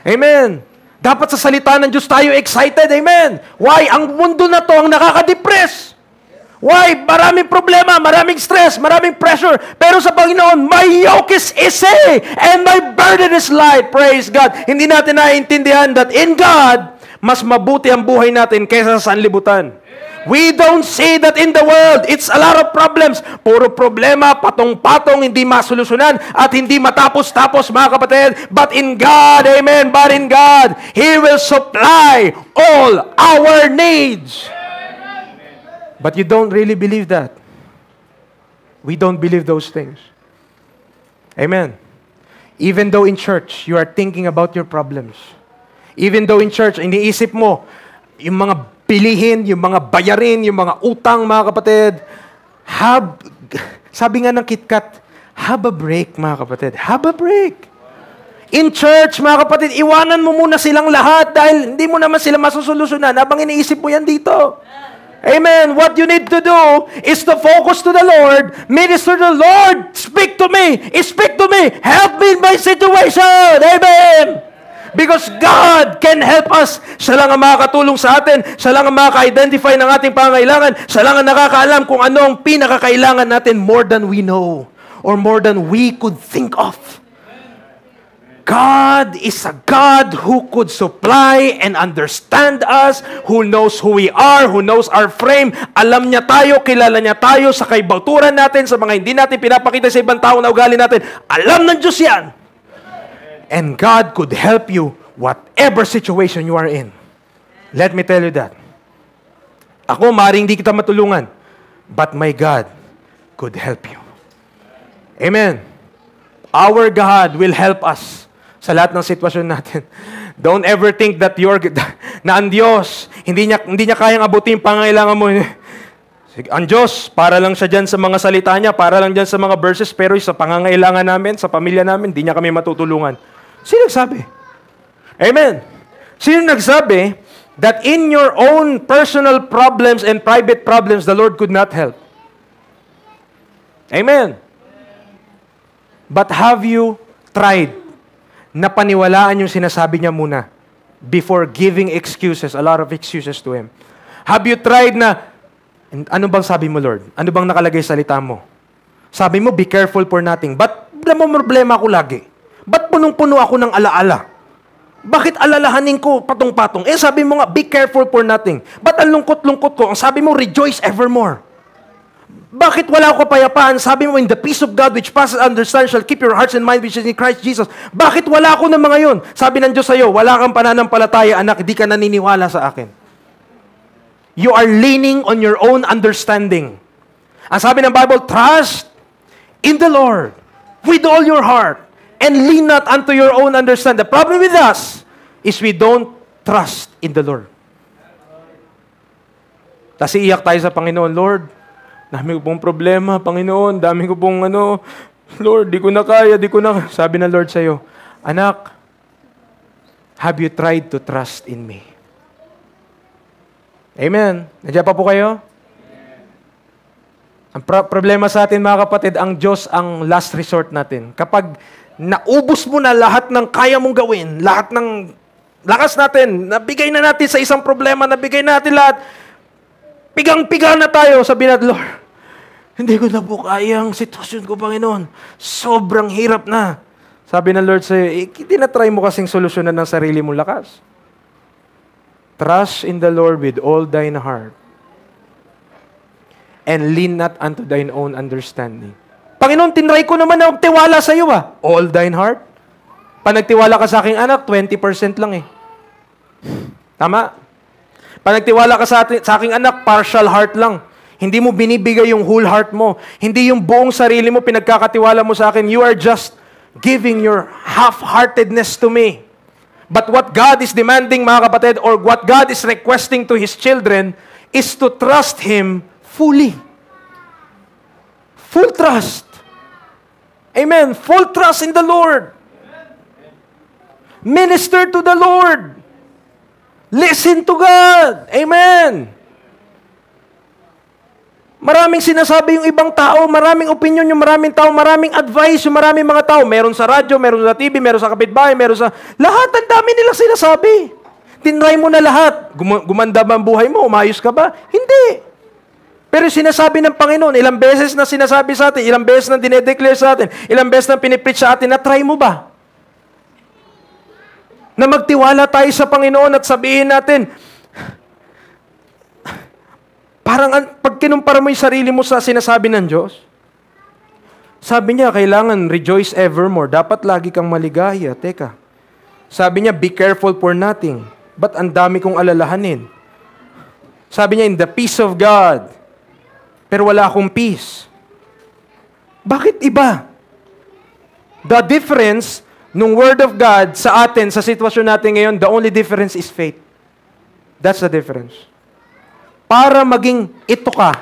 Amen. Dapat sa salita ng Diyos tayo excited. Amen. Why? Ang mundo na to ang nakaka-depress. Why? Maraming problema, maraming stress, maraming pressure. Pero sa Panginoon, my yoke is easy and my burden is light. Praise God. Hindi natin naiintindihan that in God, mas mabuti ang buhay natin kaysa sa sanlibutan. We don't see that in the world. It's a lot of problems. Puro problema, patong-patong, hindi masolusyonan at hindi matapos-tapos, mga kapatid. But in God, amen, but in God, He will supply all our needs. But you don't really believe that. We don't believe those things. Amen. Even though in church, you are thinking about your problems. Even though in church, iniisip mo, yung mga bilihin, yung mga bayarin, yung mga utang, mga kapatid, sabi nga ng KitKat, have a break, mga kapatid. Have a break. In church, mga kapatid, iwanan mo muna silang lahat dahil hindi mo naman sila masusolusyonan habang iniisip mo yan dito. Amen. What you need to do is to focus to the Lord, minister to the Lord, speak to me, speak to me, help me in my situation. Amen. Because God can help us. Siya lang ang makakatulong sa atin. Siya lang ang makaka-identify ng ating pangangailangan. Siya lang ang nakakaalam kung ano ang pinakakailangan natin more than we know or more than we could think of. God is a God who could supply and understand us, who knows who we are, who knows our frame. Alam niya tayo, kilala niya tayo sa kaibauturan natin, sa mga hindi natin pinapakita sa ibang tao na ugali natin. Alam ng Diyos yan. And God could help you whatever situation you are in. Let me tell you that. Ako, maaaring hindi kita matulungan, but my God could help you. Amen. Our God will help us sa lahat ng sitwasyon natin. Don't ever think that na ang Diyos, hindi niya kayang abutin yung pangangailangan mo. Ang Diyos, para lang siya dyan sa mga salita niya, para lang dyan sa mga verses, pero sa pangangailangan namin, sa pamilya namin, hindi niya kami matutulungan. Sino nagsabi? Amen. Sino nagsabi that in your own personal problems and private problems, the Lord could not help? Amen. But have you tried na paniwalaan yung sinasabi niya muna before giving excuses, a lot of excuses to Him? Have you tried na, ano bang sabi mo, Lord? Ano bang nakalagay sa salita mo? Sabi mo, be careful for nothing. Ba't problema ako lagi? Ba't punong-puno ako ng alaala? Bakit alalahanin ko patong-patong? Sabi mo nga, be careful for nothing. Ba't ang lungkot-lungkot ko? Ang sabi mo, rejoice evermore. Bakit wala ako kapayapaan? Sabi mo, in the peace of God which passes understanding shall keep your hearts and minds which is in Christ Jesus. Bakit wala ako ng mga yun? Sabi ng Diyos sa'yo, wala kang pananampalataya, anak, di ka naniniwala sa akin. You are leaning on your own understanding. Ang sabi ng Bible, trust in the Lord with all your heart and lean not unto your own understanding. The problem with us is we don't trust in the Lord. Tapos iiyak tayo sa Panginoon, Lord, dami ko pong problema, Panginoon, dami ko pong Lord, di ko na kaya, di ko na. Sabi ng Lord sa'yo, anak, have you tried to trust in me? Amen. Nandiyan pa po kayo? Ang problema sa atin, mga kapatid, ang Diyos ang last resort natin. Kapag naubos mo na lahat ng kaya mong gawin, lahat ng lakas natin, nabigay na natin sa isang problema, nabigay natin lahat, pigang-piga na tayo, sabi natin, Lord, hindi ko na po kaya ang sitwasyon ko, Panginoon. Sobrang hirap na. Sabi ng Lord sa'yo, tinatry mo kasing solusyonan ng sarili mong lakas. Trust in the Lord with all thine heart and lean not unto thine own understanding. Panginoon, tinry ko naman na magtiwala sa iyo All thine heart. Pag nagtiwala ka sa aking anak, 20% lang eh. Tama? Pag nagtiwala ka sa aking anak, partial heart lang. Hindi mo binibigay yung whole heart mo. Hindi yung buong sarili mo pinagkakatiwala mo sa akin. You are just giving your half-heartedness to me. But what God is demanding, mga kapatid, or what God is requesting to His children is to trust Him fully. Full trust. Amen. Full trust in the Lord. Minister to the Lord. Listen to God. Amen. Maraming sinasabi yung ibang tao, maraming opinion yung maraming tao, maraming advice yung maraming mga tao. Meron sa radyo, meron sa TV, meron sa kapitbahay, meron sa... Lahat, ang dami nilang sinasabi. Tinry mo na lahat. Gumanda ba ang buhay mo? Umayos ka ba? Hindi. Pero sinasabi ng Panginoon, ilang beses na sinasabi sa atin, ilang beses na dinedeclare sa atin, ilang beses na pinipreach sa atin, na try mo ba? Na magtiwala tayo sa Panginoon at sabihin natin, parang pag kinumpara mo yung sarili mo sa sinasabi ng Diyos, sabi niya, kailangan rejoice evermore. Dapat lagi kang maligaya. Teka. Sabi niya, be careful for nothing. Ba't ang dami kong alalahanin? Sabi niya, in the peace of God. Pero wala akong peace. Bakit iba? The difference nung Word of God sa atin, sa sitwasyon natin ngayon, the only difference is faith. That's the difference. Para maging ito ka,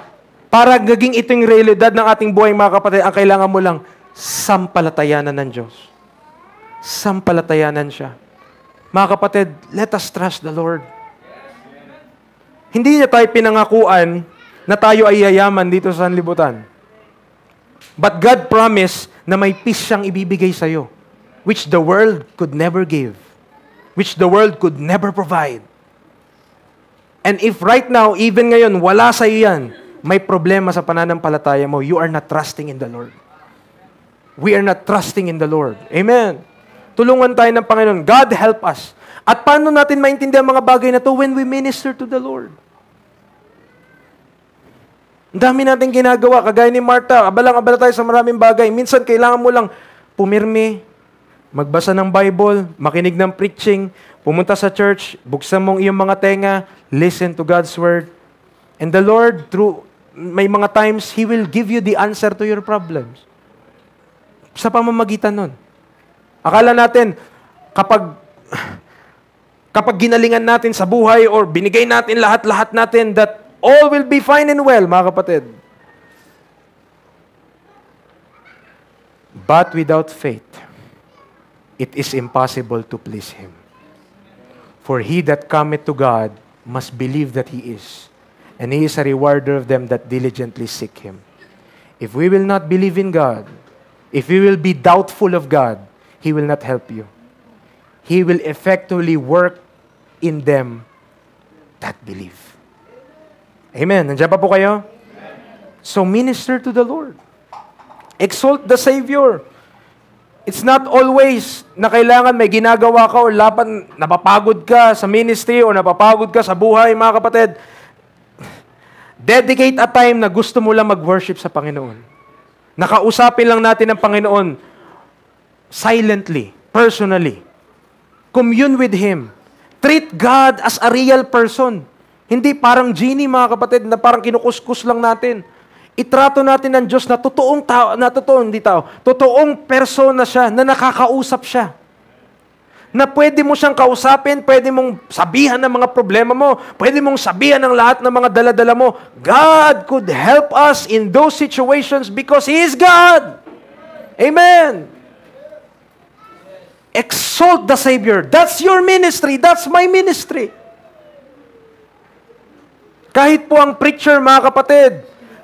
para maging ito yung realidad ng ating buhay, mga kapatid, ang kailangan mo lang, sampalatayanan ng Diyos. Sampalatayanan siya. Mga kapatid, let us trust the Lord. Hindi niya tayo pinangakuan na tayo ay yayaman dito sa sanlibutan. But God promised na may peace siyang ibibigay sa'yo, which the world could never give, which the world could never provide. And if right now, even ngayon, wala sa iyo yan, may problema sa pananampalataya mo, you are not trusting in the Lord. We are not trusting in the Lord. Amen. Tulungan tayo ng Panginoon. God help us. At paano natin maintindihan mga bagay na to when we minister to the Lord? Ang dami natin ginagawa, kagaya ni Martha, abalang-abala tayo sa maraming bagay. Minsan, kailangan mo lang pumirmi, magbasa ng Bible, makinig ng preaching, pumunta sa church, buksan mong iyong mga tenga, listen to God's Word. And the Lord, may mga times, He will give you the answer to your problems. Sa pamamagitan nun. Akala natin, kapag ginalingan natin sa buhay or binigay natin lahat-lahat natin, that all will be fine and well, mga kapatid. But without faith, it is impossible to please Him. For he that cometh to God must believe that He is, and He is a rewarder of them that diligently seek Him. If we will not believe in God, if we will be doubtful of God, He will not help you. He will effectively work in them that believe. Amen. Nandiyan pa po kayo? So minister to the Lord. Exalt the Savior. It's not always na kailangan may ginagawa ka o napapagod ka sa ministry o napapagod ka sa buhay, mga kapatid. Dedicate a time na gusto mo lang mag-worship sa Panginoon. Nakausapin lang natin ang Panginoon silently, personally. Commune with Him. Treat God as a real person. Hindi parang genie, mga kapatid, na parang kinukuskus lang natin. Itrato natin ng Diyos na totoong tao, totoong persona siya, na nakakausap siya. Na pwede mo siyang kausapin, pwede mong sabihan ng mga problema mo, pwede mong sabihan ng lahat ng mga dala-dala mo. God could help us in those situations because He is God. Amen. Exalt the Savior. That's your ministry. That's my ministry. Kahit po ang preacher, mga kapatid,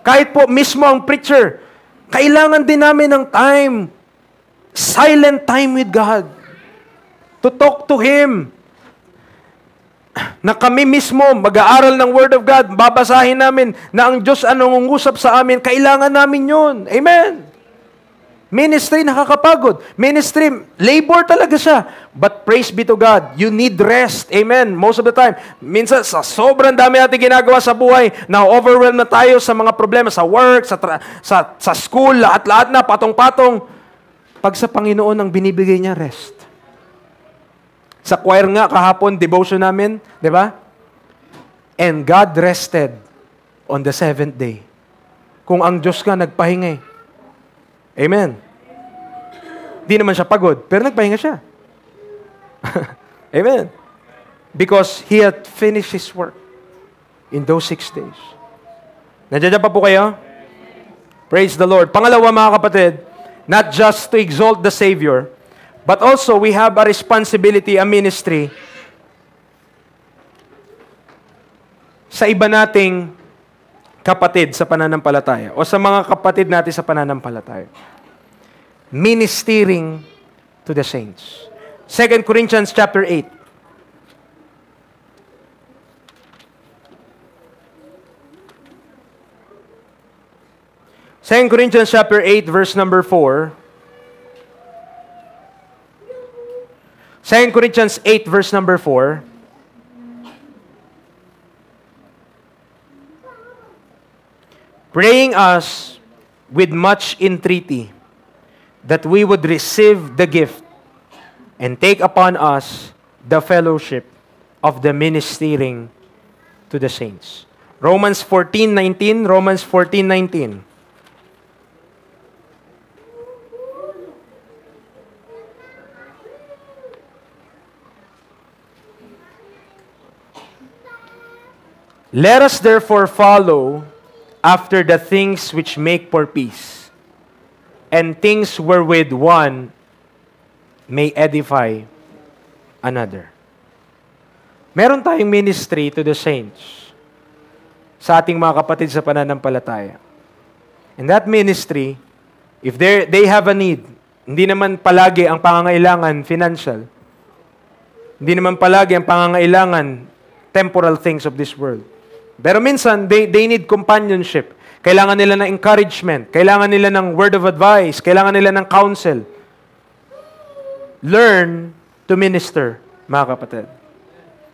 kahit po mismo ang preacher, kailangan din namin ng time, silent time with God, to talk to Him. Na kami mismo, mag-aaral ng Word of God, babasahin namin na ang Diyos ang nangungusap sa amin, kailangan namin yun. Amen. Ministry, nakakapagod. Ministry, labor talaga siya. But praise be to God, you need rest. Amen. Most of the time. Minsan, sa sobrang dami natin ginagawa sa buhay, na-overwhelm na tayo sa mga problema, sa work, sa school, lahat-lahat na, patong-patong. Pag sa Panginoon ang binibigay niya, rest. Sa choir nga, kahapon, devotion namin, di ba? And God rested on the seventh day. Kung ang Diyos nga nagpahinga. Amen. Di naman siya pagod, pero nagpahinga siya. Amen. Because He had finished His work in those 6 days. Nandiyan pa po kayo? Praise the Lord. Pangalawa, mga kapatid, not just to exalt the Savior, but also we have a responsibility, a ministry, sa iba nating kapatid sa pananampalataya o sa mga kapatid natin sa pananampalataya. Ministering to the saints. 2 Corinthians chapter 8. Second Corinthians chapter 8 verse number 4. 2 Corinthians 8 verse number 4. Praying us with much entreaty that we would receive the gift and take upon us the fellowship of the ministering to the saints. Romans 14:19, Romans 14:19. Let us therefore follow after the things which make for peace, and things wherewith one may edify another. Meron tayong ministry to the saints sa ating mga kapatid sa pananampalataya. And that ministry, if they have a need, hindi naman palagi ang pangangailangan financial, hindi naman palagi ang pangangailangan temporal things of this world. Pero minsan, they need companionship. Kailangan nila ng encouragement. Kailangan nila ng word of advice. Kailangan nila ng counsel. Learn to minister, mga kapatid.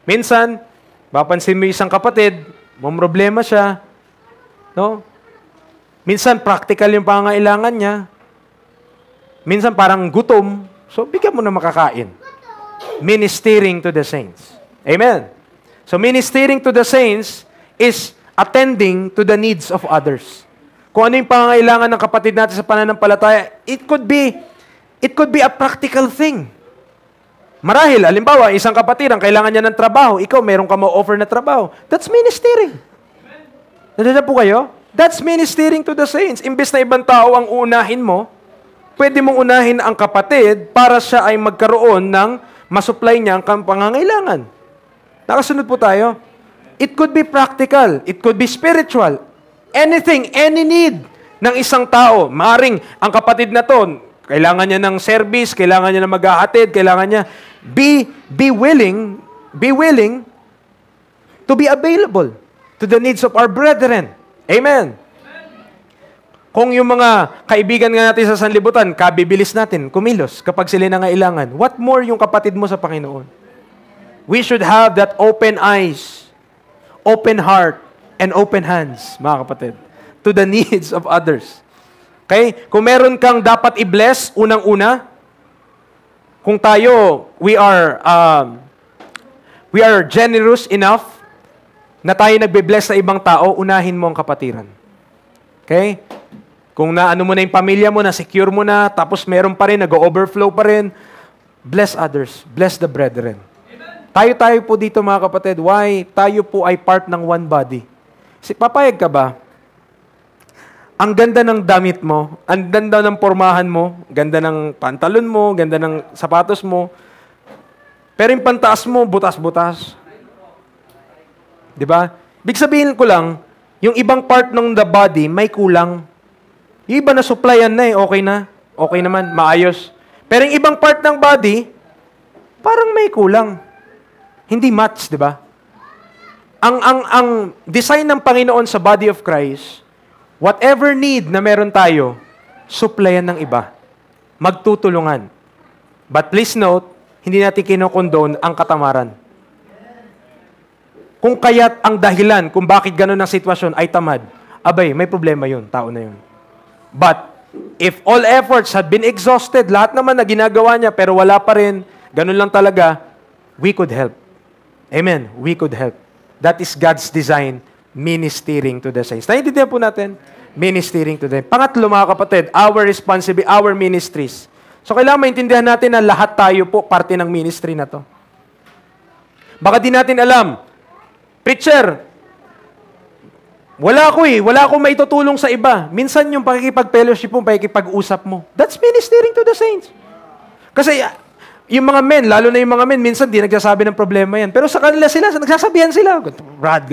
Minsan, mapansin mo isang kapatid, may problema siya. No? Minsan, practical yung pangangailangan niya. Minsan, parang gutom. So, bigyan mo na makakain. Ministering to the saints. Amen. So, ministering to the saints is attending to the needs of others. Kung ano yung pangangailangan ng kapatid natin sa pananampalataya, it could be a practical thing. Marahil, halimbawa, isang kapatid ang kailangan niya ng trabaho, ikaw meron ka ma-offer na trabaho. That's ministering. Nandiyan po kayo? That's ministering to the saints. Imbes na ibang tao ang unahin mo, pwede mong unahin ang kapatid para siya ay magkaroon ng masupply niya ang pangangailangan. Nakasunod po tayo? It could be practical. It could be spiritual. Anything, any need ng isang tao. Maring ang kapatid na to, kailangan niya ng service, kailangan niya na maghahatid, kailangan niya, be willing to be available to the needs of our brethren. Amen. Kung yung mga kaibigan nga natin sa sanlibutan, kabibilis natin, kumilos kapag sila nangailangan. What more yung kapatid mo sa Panginoon? We should have that open eyes, open heart, and open hands, mga kapatid, to the needs of others. Okay? Kung meron kang dapat i-bless, unang-una, kung tayo, we are generous enough na tayo nagbe-bless sa ibang tao, unahin mo ang kapatiran. Okay? Kung naano mo na yung pamilya mo, na-secure mo na, tapos meron pa rin, nag-overflow pa rin, bless others, bless the brethren. Tayo po dito, mga kapatid. Why? Tayo po ay part ng one body. Papayag ka ba? Ang ganda ng damit mo, ang ganda ng pormahan mo, ganda ng pantalon mo, ganda ng sapatos mo, pero yung pantaas mo, butas-butas. Di ba? Big sabihin ko lang, yung ibang part ng the body, may kulang. Yung iba na supplyan na okay naman, maayos. Pero yung ibang part ng body, parang may kulang. Hindi match, di ba? Ang design ng Panginoon sa body of Christ, whatever need na meron tayo, supplyan ng iba. magtutulungan. But please note, hindi natin kinokondone ang katamaran. Kung kaya't ang dahilan kung bakit ganun ang sitwasyon ay tamad, abay, may problema yun, tao na yun. But, if all efforts had been exhausted, lahat naman na ginagawa niya, pero wala pa rin, ganun lang talaga, we could help. Amen. We could help. That is God's design, ministering to the saints. Naiintindihan po natin? Ministering to them. Pangatlo, mga kapatid, our responsibility, our ministries. So, kailangan maintindihan natin na lahat tayo po parte ng ministry na to. Baka di natin alam, preacher, wala akong maitutulong sa iba. Minsan yung pakikipag-fellowship mo, pakikipag-usap mo. That's ministering to the saints. Kasi yung mga men, lalo na yung mga men, minsan di nagsasabi ng problema yan. Pero sa kanila sila, nagsasabihan sila, ganito Brad.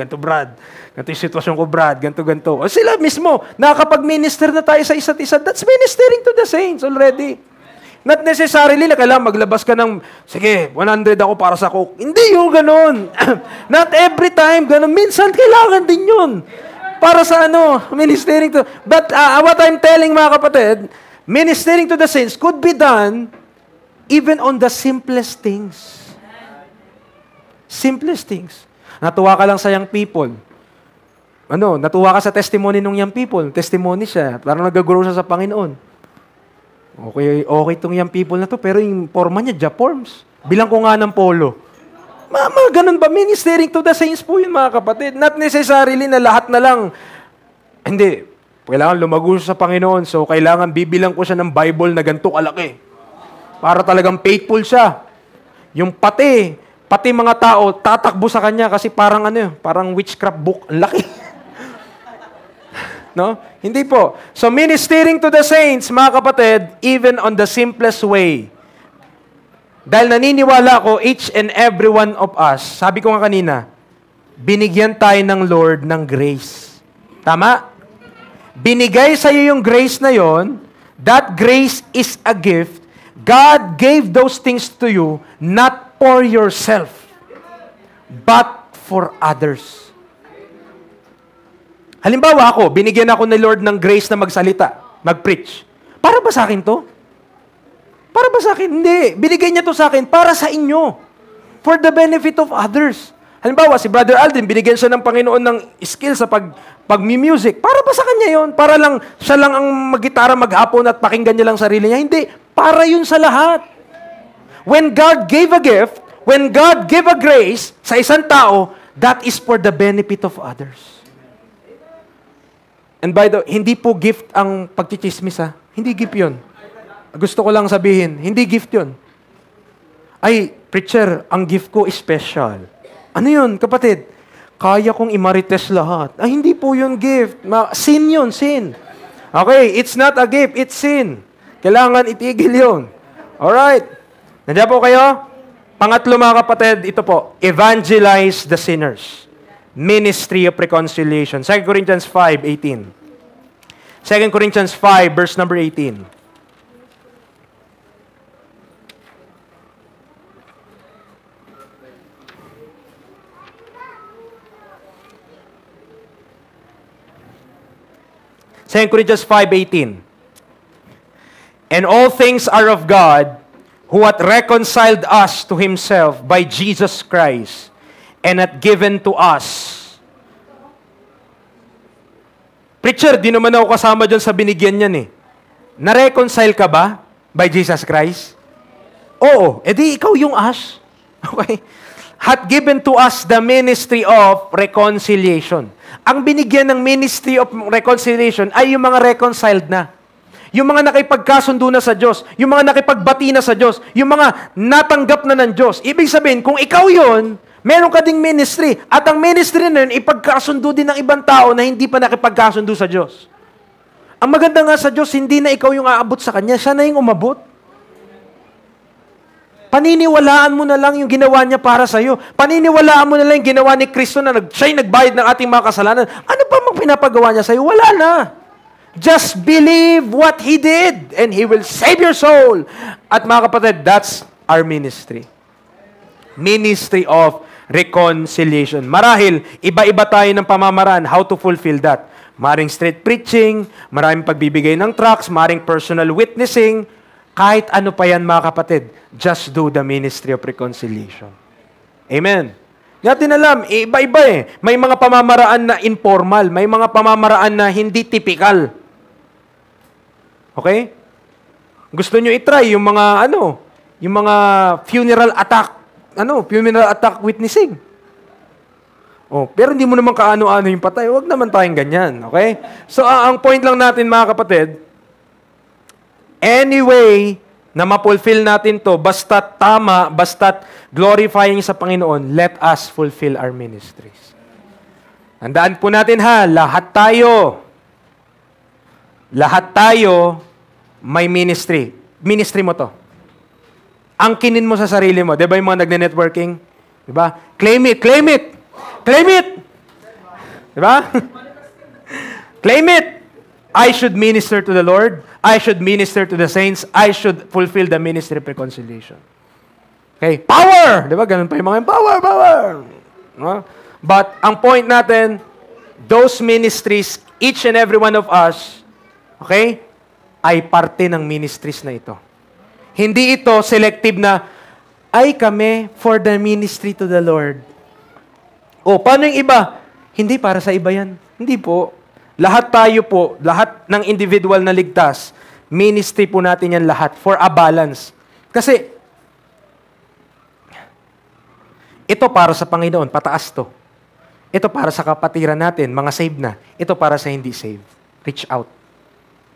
Ganito yung sitwasyon ko, Brad. Ganito. O sila mismo, nakakapag-minister na tayo sa isa't isa. That's ministering to the saints already. Not necessarily na kailangan maglabas ka ng, sige, 100 ako para sa coke. Hindi yung ganun. Not every time, ganun. Minsan, kailangan din yun. Para sa ministering to. But what I'm telling mga kapatid, ministering to the saints could be done even on the simplest things. Simplest things. Natuwa ka lang sa young people. Natuwa ka sa testimony ng young people. Testimony siya. Parang nag-grow siya sa Panginoon. Okay itong young people na to, pero yung forma niya, Japorms. Bilang ko nga ng polo. Mama, ganun ba? Ministering to the saints po yun, mga kapatid. Not necessarily na lahat na lang. Hindi. Kailangan lumago siya sa Panginoon, so kailangan bibilang ko siya ng Bible na ganito kalaki. Para talagang faithful siya. Yung pati mga tao, tatakbo sa kanya kasi parang parang witchcraft book. Ang laki. No? Hindi po. So, ministering to the saints, mga kapatid, even on the simplest way. Dahil naniniwala ko, each and every one of us, sabi ko nga kanina, binigyan tayo ng Lord ng grace. Tama? Binigay sa iyo yung grace na yon. That grace is a gift. God gave those things to you not for yourself, but for others. Halimbawa ako, binigyan ako ni Lord ng grace na magsalita, mag-preach. Para ba sa akin to? Para ba sa akin? Hindi. Binigay niya to sa akin para sa inyo. For the benefit of others. Halimbawa, si Brother Alden, binigyan siya ng Panginoon ng skill sa pag-music. Para ba sa kanya yon? Para lang, siya lang ang mag-gitara, maghapon at pakinggan niya lang sarili niya? Hindi. Para yun sa lahat. When God gave a gift, when God gave a grace sa isang tao, that is for the benefit of others. And by the way, hindi po gift ang pagchichismis ha. Hindi gift yun. Gusto ko lang sabihin, hindi gift yun. Ay, preacher, ang gift ko is special. Ano yun, kapatid? Kaya kong imarites lahat. Ay, hindi po yun gift. Sin yun, sin. Okay, it's not a gift, it's sin. Kailangan itigil yun. Alright. Nandiyan po kayo? Pangatlo mga kapatid, ito po, evangelize the sinners. Ministry of reconciliation. 2 Corinthians 5:18. 2 Corinthians 5, verse number 18. Corinthians 5:18. And all things are of God, who hath reconciled us to himself by Jesus Christ, and hath given to us. Preacher, di naman ako kasama dyan sa binigyan niyan eh. Na-reconcile ka ba by Jesus Christ? Oo. Edi ikaw yung us. Okay? Hath given to us the ministry of reconciliation. Ang binigyan ng ministry of reconciliation ay yung mga reconciled na. Yung mga nakipagkasundo na sa Diyos. Yung mga nakipagbati na sa Diyos. Yung mga natanggap na ng Diyos. Ibig sabihin, kung ikaw yun, meron ka ding ministry. At ang ministry na yun, ipagkasundo din ng ibang tao na hindi pa nakipagkasundo sa Diyos. Ang maganda nga sa Diyos, hindi na ikaw yung aabot sa Kanya. Siya na yung umabot. Paniniwalaan mo na lang yung ginawa niya para sa iyo. Paniniwalaan mo na lang yung ginawa ni Kristo na siya'y nagbayad ng ating mga kasalanan. Ano pa mang pinapagawa niya sa iyo? Wala na. Just believe what He did and He will save your soul. At mga kapatid, that's our ministry. Ministry of reconciliation. Marahil, iba-iba tayo ng pamamaraan how to fulfill that. Maring street preaching, maraming pagbibigay ng tracts, maring personal witnessing. Kahit ano pa yan, mga kapatid, just do the ministry of reconciliation. Amen. Natin alam, iba-iba eh. May mga pamamaraan na informal, may mga pamamaraan na hindi typical. Okay? Gusto nyo i-try yung mga yung mga funeral attack witnessing. Oh, pero hindi mo naman kaano-ano yung patay. Huwag naman tayong ganyan, okay? So, ang point lang natin, mga kapatid, anyway na ma-fulfill natin to, basta't tama, basta't glorifying sa Panginoon, let us fulfill our ministries. Tandaan po natin lahat tayo may ministry. Ministry mo to. Angkinin mo sa sarili mo. Di ba yung mga nagne-networking? Di ba? Claim it! Claim it! Claim it! Di ba? Claim it! I should minister to the Lord. I should minister to the saints. I should fulfill the ministry of reconciliation. Okay? Power! Di ba? Ganun pa yung mga power! No? But, ang point natin, those ministries, each and every one of us, okay, ay parte ng ministries na ito. Hindi ito selective na, ay kami for the ministry to the Lord. O, paano yung iba? Hindi para sa iba yan. Hindi po. Lahat tayo po, lahat ng individual na ligtas, ministry po natin yan lahat for a balance. Kasi, ito para sa Panginoon, pataas to. Ito para sa kapatiran natin, mga saved na. Ito para sa hindi saved. Reach out.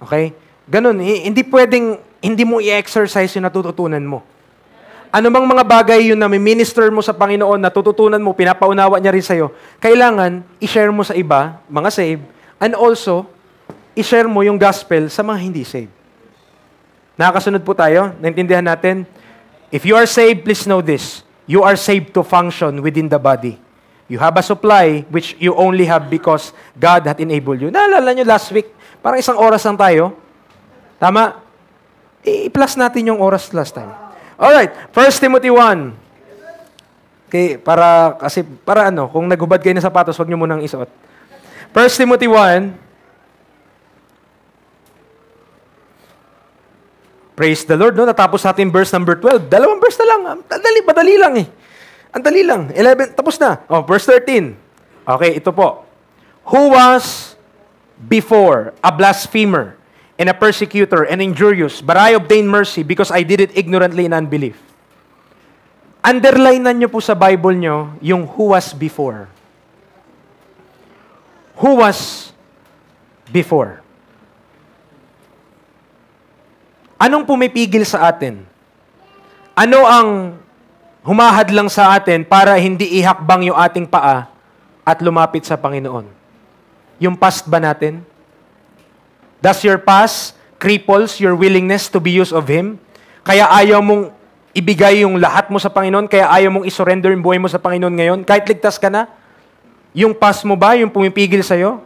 Okay? Ganun, hindi pwedeng, hindi mo i-exercise yung natututunan mo. Ano bang mga bagay yun na may minister mo sa Panginoon, natututunan mo, pinapaunawa niya rin sa'yo, kailangan i-share mo sa iba, mga saved, and also, i-share mo yung gospel sa mga hindi saved. Nakakasunod po tayo? Naintindihan natin? If you are saved, please know this. You are saved to function within the body. You have a supply which you only have because God hath enabled you. Naalala nyo last week, parang isang oras lang tayo. Tama? I-plus natin yung oras last time. Alright, 1 Timothy 1. Okay, para kung naghubad kayo ng sapatos, huwag nyo munang isuot. 1 Timothy 1. Praise the Lord, no? Natapos natin verse number 12. 2 verse na lang. Madali lang eh. Ang dali lang. 11, tapos na. Oh, verse 13. Okay, ito po. Who was before a blasphemer and a persecutor and injurious, but I obtained mercy because I did it ignorantly in unbelief. Underlinean nyo po sa Bible nyo yung who was before. Who was before? Anong pumipigil sa atin? Ano ang humahad lang sa atin para hindi ihakbang yung ating paa at lumapit sa Panginoon? Yung past ba natin? Does your past cripples your willingness to be used of Him? Kaya ayaw mong ibigay yung lahat mo sa Panginoon? Kaya ayaw mong isurrender yung buhay mo sa Panginoon ngayon? Kahit ligtas ka na? Yung past mo ba yung pumipigil sa'yo?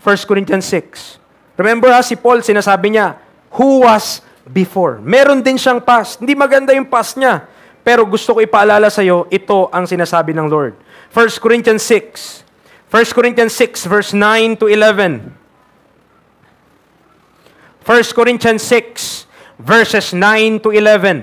1 Corinthians 6. Remember si Paul, sinasabi niya, who was before? Meron din siyang past. Hindi maganda yung past niya. Pero gusto ko ipaalala sa'yo, ito ang sinasabi ng Lord. 1 Corinthians 6. 1 Corinthians 6 verse 9 to 11. 1 Corinthians 6, verses 9 to 11.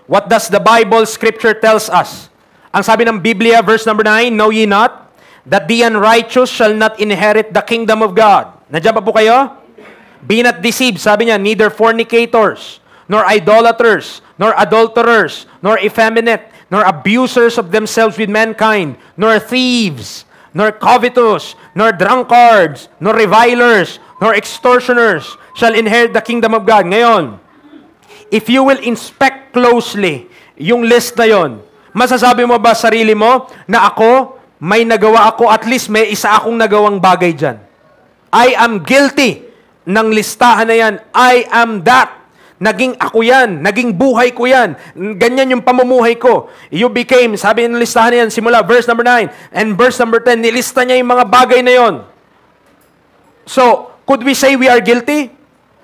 What does the Bible scripture tells us? Ang sabi ng Biblia, verse number 9, know ye not that the unrighteous shall not inherit the kingdom of God? Nandiyan pa po kayo? Be not deceived, sabi niya, neither fornicators, nor idolaters, nor adulterers, nor effeminate, nor abusers of themselves with mankind, nor thieves, nor covetous, nor drunkards, nor revilers, nor extortioners shall inherit the kingdom of God. Ngayon, if you will inspect closely yung list na yon, masasabi mo ba sarili mo na ako, may nagawa ako, at least may isa akong nagawang bagay dyan? I am guilty ng listahan na yan. I am that. Naging ako yan. Naging buhay ko yan. Ganyan yung pamumuhay ko. You became, sabi ng listahan na yan, simula verse number 9 and verse number 10, nilista niya yung mga bagay na yon. So, could we say we are guilty?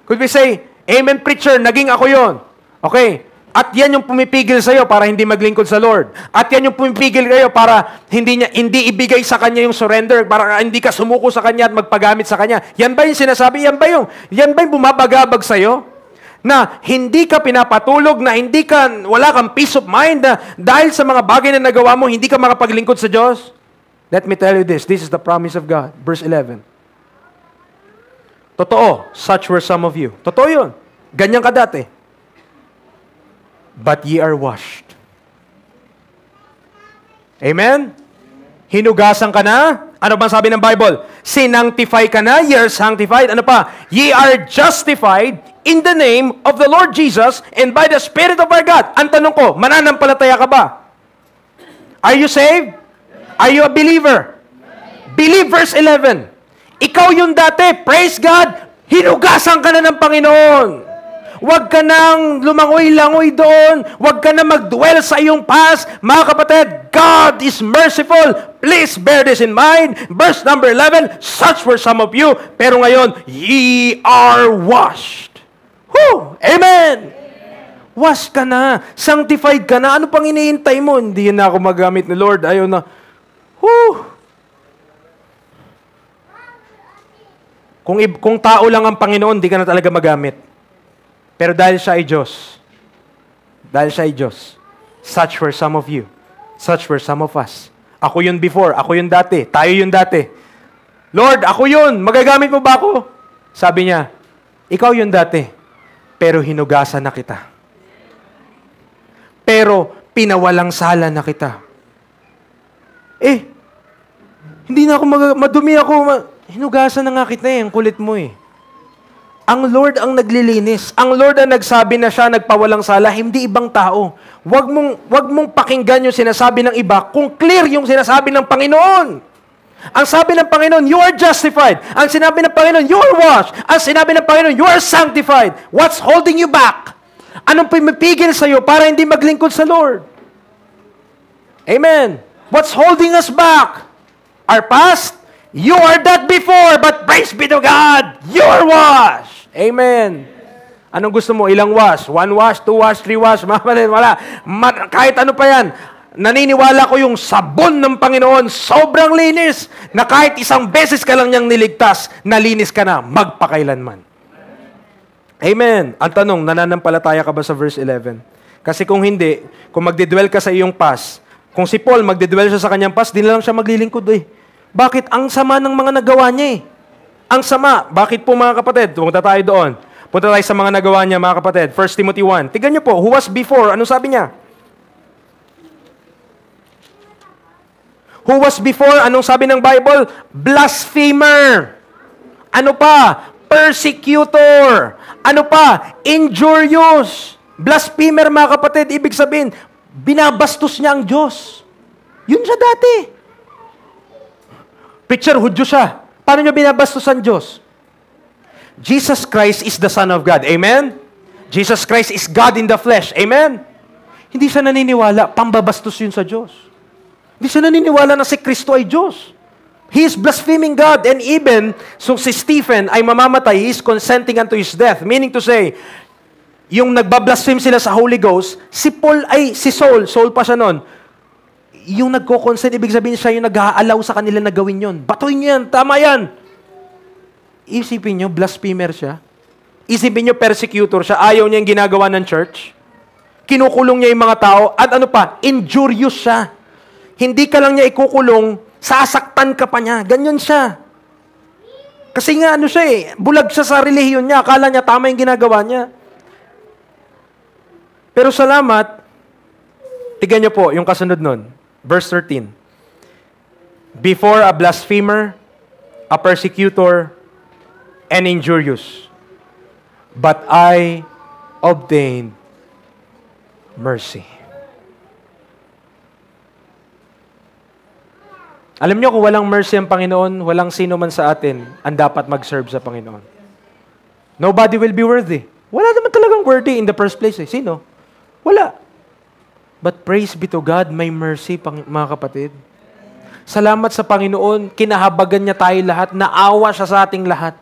Could we say, amen preacher, naging ako yon? Okay. At yan yung pumipigil sa'yo para hindi maglingkod sa Lord. At yan yung pumipigil kayo para hindi ibigay sa Kanya yung surrender, para hindi ka sumuko sa Kanya at magpagamit sa Kanya. Yan ba yung sinasabi? Yan ba yung bumabagabag sa'yo? na hindi ka pinapatulog, na wala kang peace of mind, na dahil sa mga bagay na nagawa mo, hindi ka makapaglingkod sa Diyos? Let me tell you this. This is the promise of God. Verse 11. Totoo, such were some of you. Totoo yun. Ganyan ka dati. But ye are washed. Amen? Hinugasan ka na? Ano bang sabi ng Bible? Sinangtify ka na? Ye are sanctified. Ano pa? Ye are justified in the name of the Lord Jesus and by the Spirit of our God. Ang tanong ko, mananampalataya ka ba? Are you saved? Are you a believer? Believe verse 11. Ikaw yung dati, praise God, hinugasan ka na ng Panginoon. Huwag ka nang lumangoy-langoy doon. Huwag ka na mag-dwell sa iyong past. Mga kapatid, God is merciful. Please bear this in mind. Verse number 11, such were some of you, pero ngayon, ye are washed. Whew! Amen! Wash ka na. Sanctified ka na. Ano pang iniintay mo? Hindi na ako magamit ni Lord. Ayaw na. Whew! Kung tao lang ang Panginoon, di ka na talaga magamit. Pero dahil siya ay Diyos, such were some of you. Such were some of us. Ako yun before, ako yun dati, tayo yun dati. Lord, ako yun, magagamit mo ba ako? Sabi niya, ikaw yun dati, pero hinugasan na kita. Pero pinawalang sala na kita. Hindi na ako madumi ako. Hinugasan na nga kita ang kulit mo Ang Lord ang naglilinis. Ang Lord ang nagsabi na siya nagpawalang sala, hindi ibang tao. Wag mong pakinggan yung sinasabi ng iba kung clear yung sinasabi ng Panginoon. Ang sabi ng Panginoon, you are justified. Ang sinabi ng Panginoon, you are washed. Ang sinabi ng Panginoon, you are sanctified. What's holding you back? Anong pumipigil sa iyo para hindi maglingkod sa Lord? Amen. What's holding us back? Our past? You are that before, but praise be to God, you are washed. Amen. Anong gusto mo? Ilang wash? 1 wash, 2 wash, 3 wash? Wala. Kahit ano pa yan. Naniniwala ko yung sabon ng Panginoon, sobrang linis, na kahit isang beses ka lang niyang niligtas, nalinis ka na, magpakailanman. Amen. Ang tanong, nananampalataya ka ba sa verse 11? Kasi kung hindi, kung magdidwell ka sa iyong past, kung si Paul magdidwell siya sa kanyang past, di na lang siya maglilingkod Bakit? Ang sama ng mga nagawa niya Ang sama. Bakit po mga kapatid? Punta tayo doon. Punta tayo sa mga nagawa niya mga kapatid. 1 Timothy 1. Tignan niyo po, who was before? Anong sabi niya? Who was before? Anong sabi ng Bible? Blasphemer. Ano pa? Persecutor. Ano pa? Injurious. Blasphemer mga kapatid. Ibig sabihin, binabastos niya ang Diyos. Yun siya dati. Preacher, Hudyo siya. Paano niya binabastos ang Diyos? Jesus Christ is the Son of God. Amen? Jesus Christ is God in the flesh. Amen? Hindi siya naniniwala, pambabastos yun sa Diyos. Hindi siya naniniwala na si Kristo ay Diyos. He is blaspheming God. And even, so si Stephen ay mamamatay, he is consenting unto his death. Meaning to say, yung nagbablaspheme sila sa Holy Ghost, si Saul pa siya nun, yung nagko-consent, ibig sabihin siya yung nag-aalaw sa kanila na gawin yun. Batuin niyo yan, tama yan. Isipin niyo, blasphemer siya. Isipin niyo, persecutor siya. Ayaw niya yung ginagawa ng church. Kinukulong niya yung mga tao. At ano pa, injurious siya. Hindi ka lang niya ikukulong, sasaktan ka pa niya. Ganyan siya. Kasi nga ano siya bulag siya sa relihiyon niya. Akala niya tama yung ginagawa niya. Pero salamat, tignan niyo po yung kasunod nun. Verse 13. Before a blasphemer, a persecutor, and injurious, but I obtained mercy. Alam niyo kung walang mercy ang Panginoon, walang sino man sa atin ang dapat mag-serve sa Panginoon. Nobody will be worthy. Wala naman talagang worthy in the first place. Sino? Wala. But praise be to God, may mercy, mga kapatid. Salamat sa Panginoon, kinahabagan niya tayo lahat, naawa siya sa ating lahat.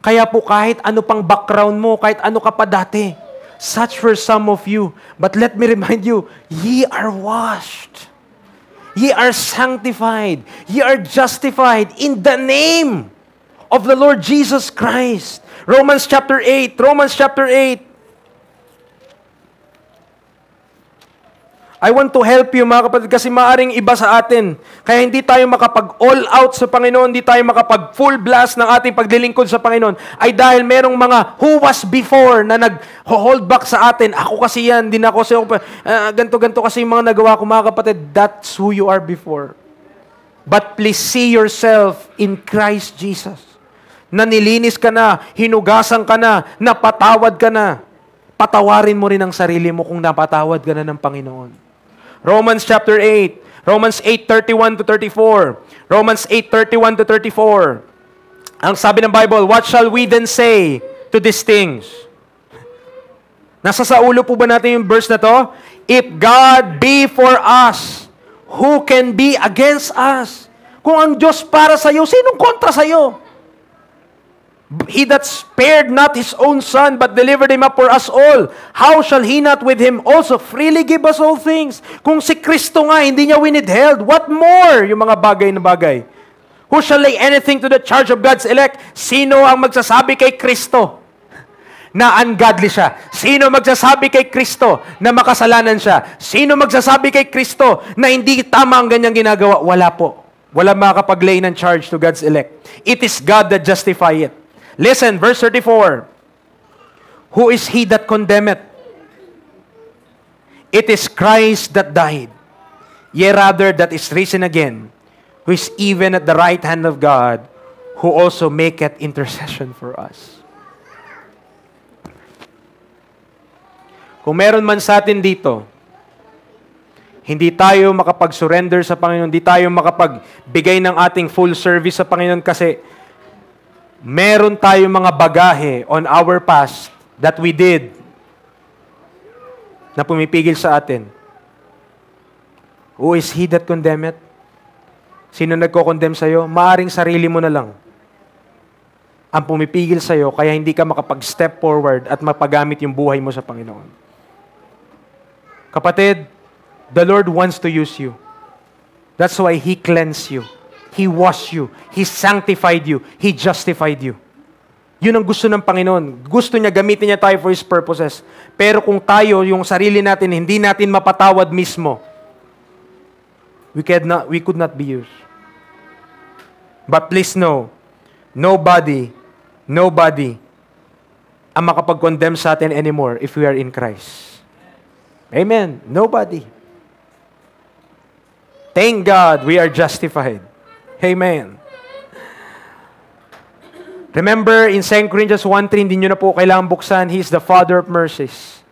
Kaya po kahit ano pang background mo, kahit ano ka pa dati, such were some of you. But let me remind you, ye are washed. Ye are sanctified. Ye are justified in the name of the Lord Jesus Christ. Romans chapter 8. Romans chapter 8. I want to help you mga kapatid kasi maaring iba sa atin. Kaya hindi tayo makapag-all out sa Panginoon, hindi tayo makapag-full blast ng ating paglilingkod sa Panginoon ay dahil merong mga who was before na nag-hold back sa atin. Ako kasi yan, hindi na ako ganto kasi yung mga nagawa ko mga kapatid. That's who you are before. But please see yourself in Christ Jesus. Na nilinis ka na, hinugasan ka na, napatawad ka na. Patawarin mo rin ang sarili mo kung napatawad ka na ng Panginoon. Romans chapter 8. Romans 8:31 to 34. Romans 8:31 to 34. Ang sabi ng Bible, what shall we then say to these things? Nasa sa ulo po ba natin yung verse na to? If God be for us, who can be against us? Kung ang Diyos para sa iyo, sinong kontra sa iyo? He that spared not His own Son, but delivered Him up for us all, how shall He not with Him also freely give us all things? Kung si Kristo nga, hindi niya winitheld, what more? Yung mga bagay na bagay. Who shall lay anything to the charge of God's elect? Sino ang magsasabi kay Kristo na ungodly siya? Sino magsasabi kay Kristo na makasalanan siya? Sino magsasabi kay Kristo na hindi tama ang ganyang ginagawa? Wala po. Wala makakapag-lay ng charge to God's elect. It is God that justify it. Listen, verse 34. Who is he that condemneth? It is Christ that died, yea rather that is risen again, who is even at the right hand of God, who also maketh intercession for us. Kung meron man sa atin dito, hindi tayo makapag-surrender sa Panginoon, hindi tayo makapagbigay ng ating full service sa Panginoon kasi meron tayong mga bagahe on our past that we did na pumipigil sa atin. Who is he that condemneth? Sino nagko-condemn sa'yo? Maaring sarili mo na lang ang pumipigil sa'yo kaya hindi ka makapag-step forward at mapagamit yung buhay mo sa Panginoon. Kapatid, the Lord wants to use you. That's why He cleansed you. He washed you. He sanctified you. He justified you. Yun ang gusto ng Panginoon. Gusto niya, gamitin niya tayo for His purposes. Pero kung tayo, yung sarili natin, hindi natin mapatawad mismo, we could not be used. But please know, nobody ang makapag-condemn sa atin anymore if we are in Christ. Amen. Nobody. Thank God we are justified. Amen. Remember, in 2 Corinthians 1:3, hindi nyo na po kailangang buksan, He is the Father of mercies.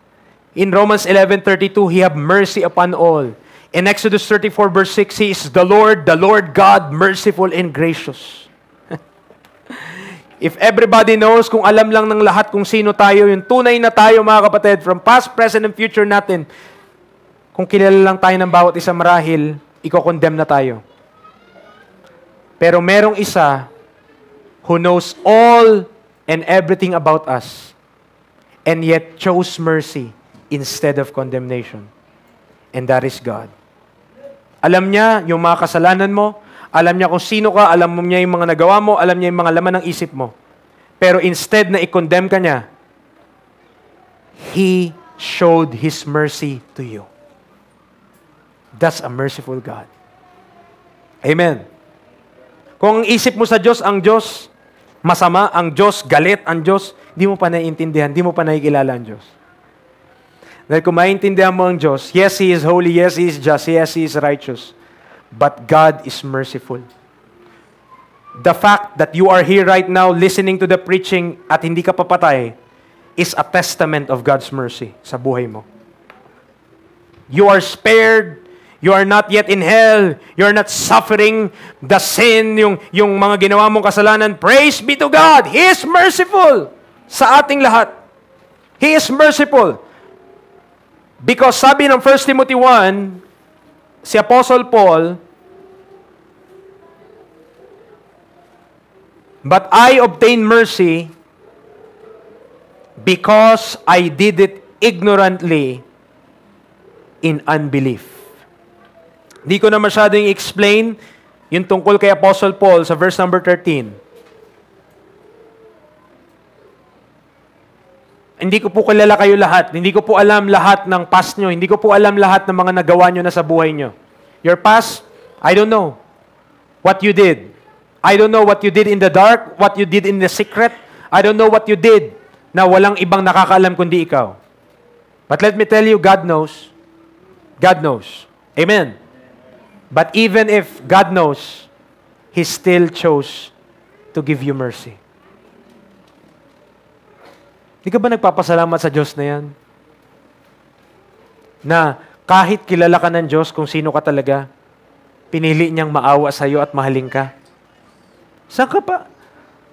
In Romans 11:32, He have mercy upon all. In Exodus 34 verse 6, He is the Lord God, merciful and gracious. If everybody knows, kung alam lang ng lahat kung sino tayo, yung tunay na tayo mga kapatid, from past, present, and future natin, kung kilala lang tayo ng bawat isa marahil, iko-condemn na tayo. Pero merong isa who knows all and everything about us and yet chose mercy instead of condemnation. And that is God. Alam niya yung mga kasalanan mo, alam niya kung sino ka, alam niya yung mga nagawa mo, alam niya yung mga laman ng isip mo. Pero instead na i-condemn ka niya, He showed His mercy to you. That's a merciful God. Amen. Kung ang isip mo sa Diyos, ang Diyos masama, ang Diyos galit, ang Diyos, di mo pa naiintindihan, di mo pa nakikilala ang Diyos. Dahil kung maintindihan mo ang Diyos, yes, He is holy, yes, He is just, yes, He is righteous, but God is merciful. The fact that you are here right now listening to the preaching at hindi ka papatay is a testament of God's mercy sa buhay mo. You are spared. You are not yet in hell. You are not suffering the sin, yung mga ginawa mong kasalanan. Praise be to God. He is merciful sa ating lahat. He is merciful. Because sabi ng 1 Timothy 1, si Apostle Paul, but I obtained mercy because I did it ignorantly in unbelief. Di ko na masyadong i-explain yung tungkol kay Apostle Paul sa verse number 13. hindi ko po kilala kayo lahat. Hindi ko po alam lahat ng past nyo. Hindi ko po alam lahat ng mga nagawa nyo na sa buhay nyo. Your past, I don't know what you did. I don't know what you did in the dark, what you did in the secret. I don't know what you did na walang ibang nakakaalam kundi ikaw. But let me tell you, God knows. God knows. Amen. But even if God knows, He still chose to give you mercy. Di ka ba nagpapasalamat sa Diyos na yan? Na kahit kilala ka ng Diyos kung sino ka talaga, pinili niyang maawa sa iyo at mahalin ka. Saan ka pa?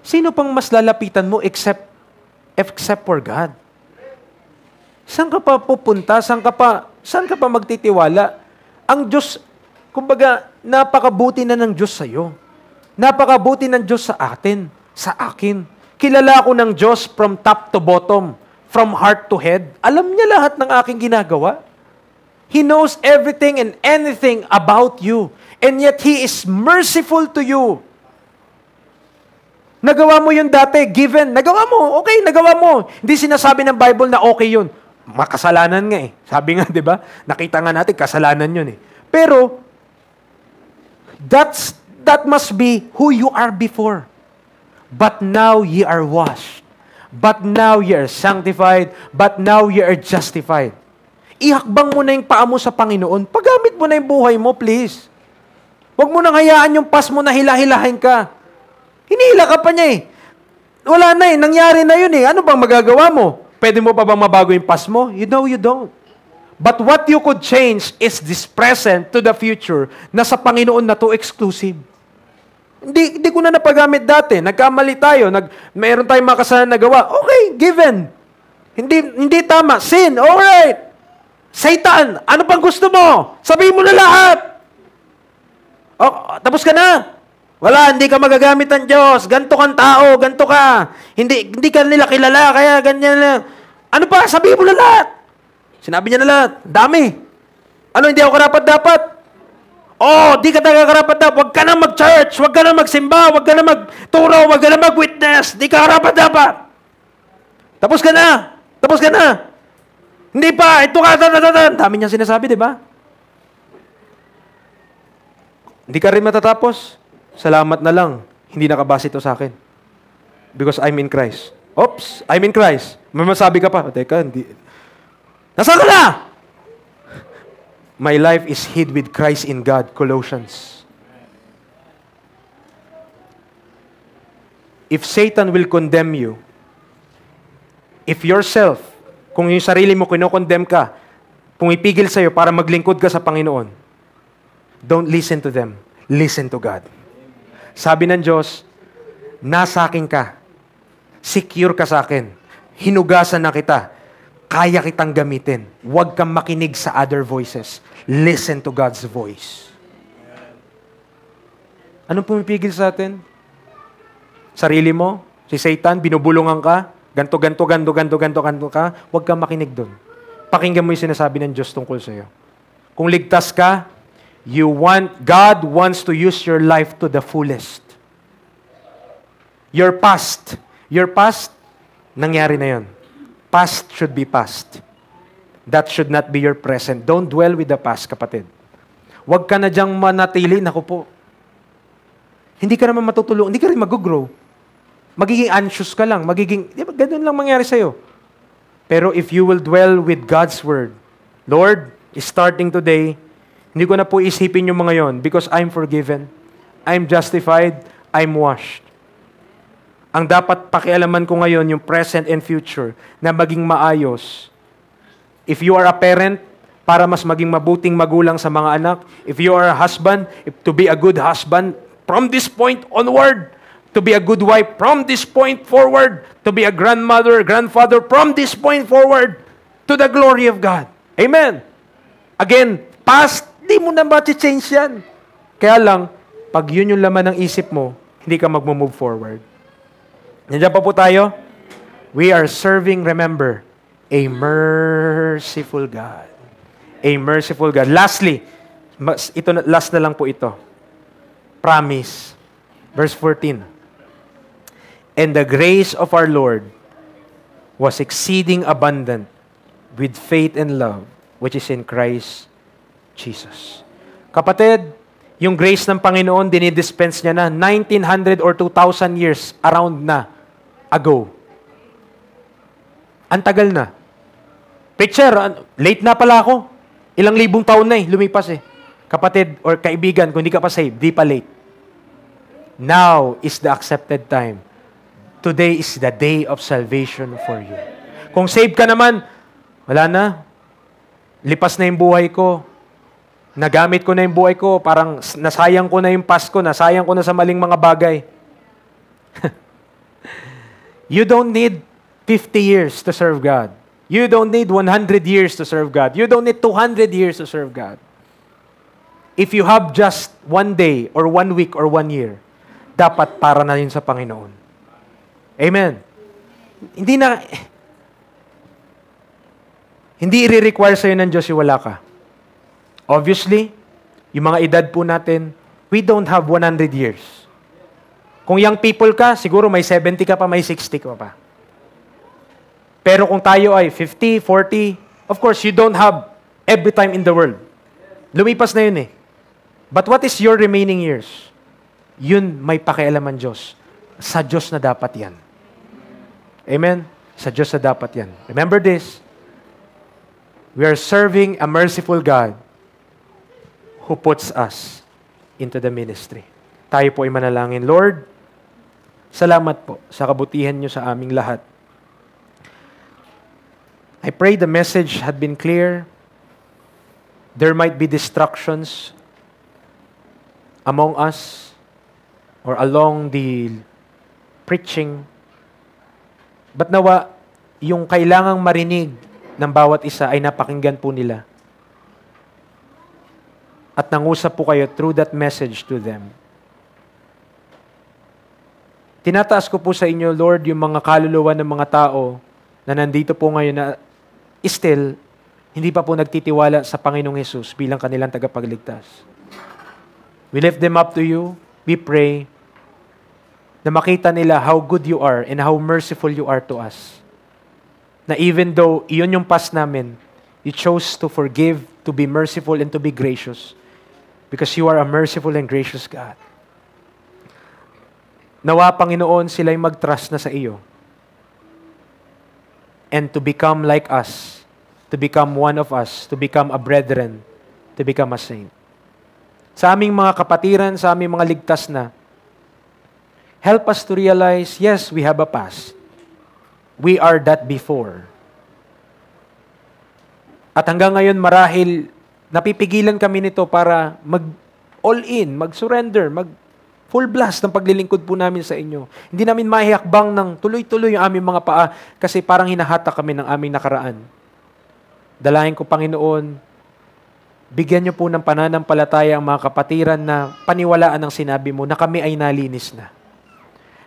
Sino pang mas lalapitan mo except for God? Saan ka pa pupunta? Saan ka pa magtitiwala? Ang Diyos, kumbaga, napakabuti na ng Diyos sa iyo. Napakabuti ng Diyos sa atin, sa akin. Kilala ko ng Diyos from top to bottom, from heart to head. Alam niya lahat ng aking ginagawa. He knows everything and anything about you. And yet, He is merciful to you. Nagawa mo yun dati, given. Nagawa mo, okay, nagawa mo. Hindi sinasabi ng Bible na okay yun. Makasalanan nga eh. Sabi nga, di ba? Nakita nga natin, kasalanan yun eh. Pero, that must be who you are before. But now ye are washed. But now ye are sanctified. But now ye are justified. Ihakbang mo na yung paa mo sa Panginoon. Paggamit mo na yung buhay mo, please. Huwag mo nang hayaan yung past mo na hilahilahin ka. Hinihila ka pa niya eh. Wala na eh. Nangyari na yun eh. Ano bang magagawa mo? Pwede mo pa bang mabago yung past mo? You know you don't. But what you could change is this present to the future na sa Panginoon na to exclusive. Hindi ko na napagamit dati. Nagkamali tayo. Mayroon tayong mga kasalanan na gawa. Okay, given. Hindi tama. Sin. Alright. Satan, ano pang gusto mo? Sabihin mo na lahat. Oh, tapos ka na. Wala, hindi ka magagamit ng Diyos. Ganto kang tao, ganto ka. Hindi ka nila kilala, kaya ganyan lang. Ano pa? Sabihin mo na lahat. Sinabi niya na lahat. Dami. Ano, hindi ako karapat-dapat? Oh, di ka talaga karapat-dapat. Huwag ka na mag-church, huwag ka na magsimba, huwag ka na magturo, huwag ka na mag-witness. Di ka karapat-dapat. Tapos ka na. Tapos ka na. Hindi pa, ito ka, dami niyang sinasabi, di ba? Hindi ka rin matatapos. Salamat na lang. Hindi nakabase ito sa akin. Because I'm in Christ. Oops, I'm in Christ. May masabi ka pa. Teka, hindi. Nasaan ka na? My life is hid with Christ in God. Colossians. If Satan will condemn you, if yourself, kung yung sarili mo kinokondemn ka, pumipigil sa'yo para maglingkod ka sa Panginoon, don't listen to them. Listen to God. Sabi ng Diyos, nasa akin ka. Secure ka sa akin. Hinugasan na kita. Kaya kitang gamitin. Huwag kang makinig sa other voices. Listen to God's voice. Anong pumipigil sa atin? Sarili mo? Si Satan, binubulungan ka? Ganto ka? Huwag kang makinig doon. Pakinggan mo yung sinasabi ng Diyos tungkol sa iyo. Kung ligtas ka, God wants to use your life to the fullest. Your past, nangyari na yun. Past should be past. That should not be your present. Don't dwell with the past, kapatid. Huwag ka na diyang manatili. Naku po. Hindi ka naman matutulong. Hindi ka rin mag-grow. Magiging anxious ka lang. Ganun lang mangyari sa'yo. Pero if you will dwell with God's Word, Lord, starting today, hindi ko na po isipin yung mga yon because I'm forgiven, I'm justified, I'm washed. Ang dapat pakialaman ko ngayon, yung present and future, na maging maayos. If you are a parent, para mas maging mabuting magulang sa mga anak. If you are a husband, to be a good husband, from this point onward, to be a good wife, from this point forward, to be a grandmother, grandfather, from this point forward, to the glory of God. Amen. Again, past, di mo na ma-change yan. Kaya lang, pag yun yung laman ng isip mo, hindi ka mag-move forward. Nandiyan pa po tayo. We are serving, remember, a merciful God. A merciful God. Lastly, last na lang po ito. Promise. Verse 14. And the grace of our Lord was exceeding abundant with faith and love, which is in Christ Jesus. Kapatid, yung grace ng Panginoon, dinidispense niya na 1900 or 2,000 years around na ago. Ang tagal na. Preacher, late na pala ako. Ilang libong taon na lumipas Kapatid or kaibigan, kung hindi ka pa saved, di pa late. Now is the accepted time. Today is the day of salvation for you. Kung saved ka naman, wala na. Lipas na yung buhay ko. Nagamit ko na yung buhay ko. Parang nasayang ko na yung Pasko. Nasayang ko na sa maling mga bagay. You don't need 50 years to serve God. You don't need 100 years to serve God. You don't need 200 years to serve God. If you have just 1 day or 1 week or 1 year, dapat para na yun sa Panginoon. Amen. Hindi i-require sa'yo ng Diyos yung wala ka. Obviously, yung mga edad po natin, we don't have 100 years. Kung young people ka, siguro may 70 ka pa, may 60 ka pa. Pero kung tayo ay 50, 40, of course, you don't have every time in the world. Lumipas na yun But what is your remaining years? Yun may pakialaman Diyos. Sa Diyos na dapat yan. Amen? Sa Diyos na dapat yan. Remember this. We are serving a merciful God who puts us into the ministry. Tayo po ay manalangin. Lord, salamat po sa kabutihan niyo sa aming lahat. I pray the message had been clear. There might be distractions among us or along the preaching. But nawa, yung kailangang marinig ng bawat isa ay napakinggan po nila. At nangusap po kayo through that message to them. Tinataas ko po sa inyo, Lord, yung mga kaluluwa ng mga tao na nandito po ngayon na still, hindi pa po nagtitiwala sa Panginoong Hesus bilang kanilang tagapagligtas. We lift them up to you. We pray na makita nila how good you are and how merciful you are to us. Na even though iyon yung past namin, you chose to forgive, to be merciful, and to be gracious. Because you are a merciful and gracious God. Nawa, Panginoon, sila'y mag-trust na sa iyo. And to become like us, to become one of us, to become a brethren, to become a saint. Sa aming mga kapatiran, sa aming mga ligtas na, help us to realize, yes, we have a past. We are that before. At hanggang ngayon, marahil, napipigilan kami nito para mag-all-in, mag-surrender, mag-full blast ng paglilingkod po namin sa inyo. Hindi namin mahihakbang ng tuloy-tuloy yung aming mga paa kasi parang hinahatak kami ng aming nakaraan. Dalahin ko, Panginoon, bigyan niyo po ng pananampalataya ang mga kapatiran na paniwalaan ang sinabi mo na kami ay nalinis na.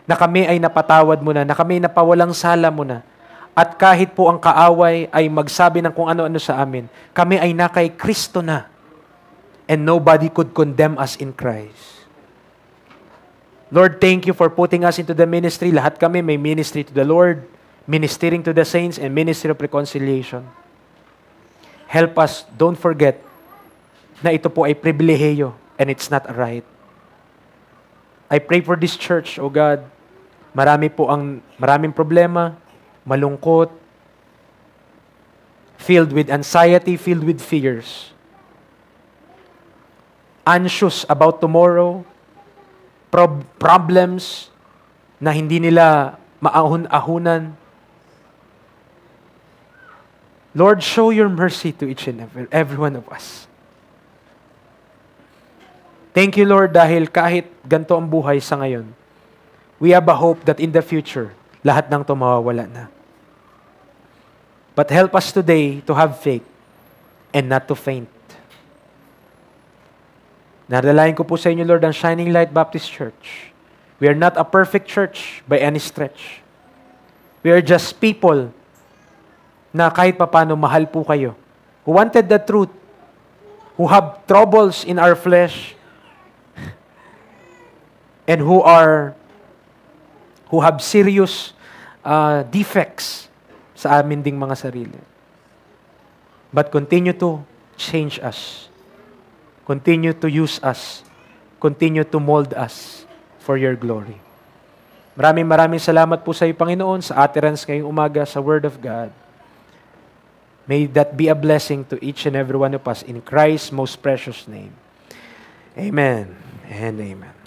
Na kami ay napatawad mo na kami ay napawalang sala mo na. At kahit po ang kaaway ay magsabi ng kung ano-ano sa amin, kami ay na kay Kristo na. And nobody could condemn us in Christ. Lord, thank you for putting us into the ministry. Lahat kami may ministry to the Lord, ministering to the saints, and ministry of reconciliation. Help us, don't forget, na ito po ay pribilehiyo and it's not a right. I pray for this church, O God. Maraming problema, malungkot, filled with anxiety, filled with fears. Anxious about tomorrow, problems na hindi nila maahon-ahunan. Lord, show your mercy to each and every one of us. Thank you, Lord, dahil kahit ganito ang buhay sa ngayon, we have a hope that in the future, lahat ng ito mawawala na. But help us today to have faith and not to faint. Nadalayan ko po sa inyo, Lord, ang Shining Light Baptist Church. We are not a perfect church by any stretch. We are just people na kahit papano mahal po kayo, who wanted the truth, who have troubles in our flesh, and who have serious defects sa amin ding mga sarili. But continue to change us. Continue to use us. Continue to mold us for your glory. Maraming salamat po sa iyo, Panginoon, sa utterance ngayong umaga sa Word of God. May that be a blessing to each and every one of us in Christ's most precious name. Amen and amen.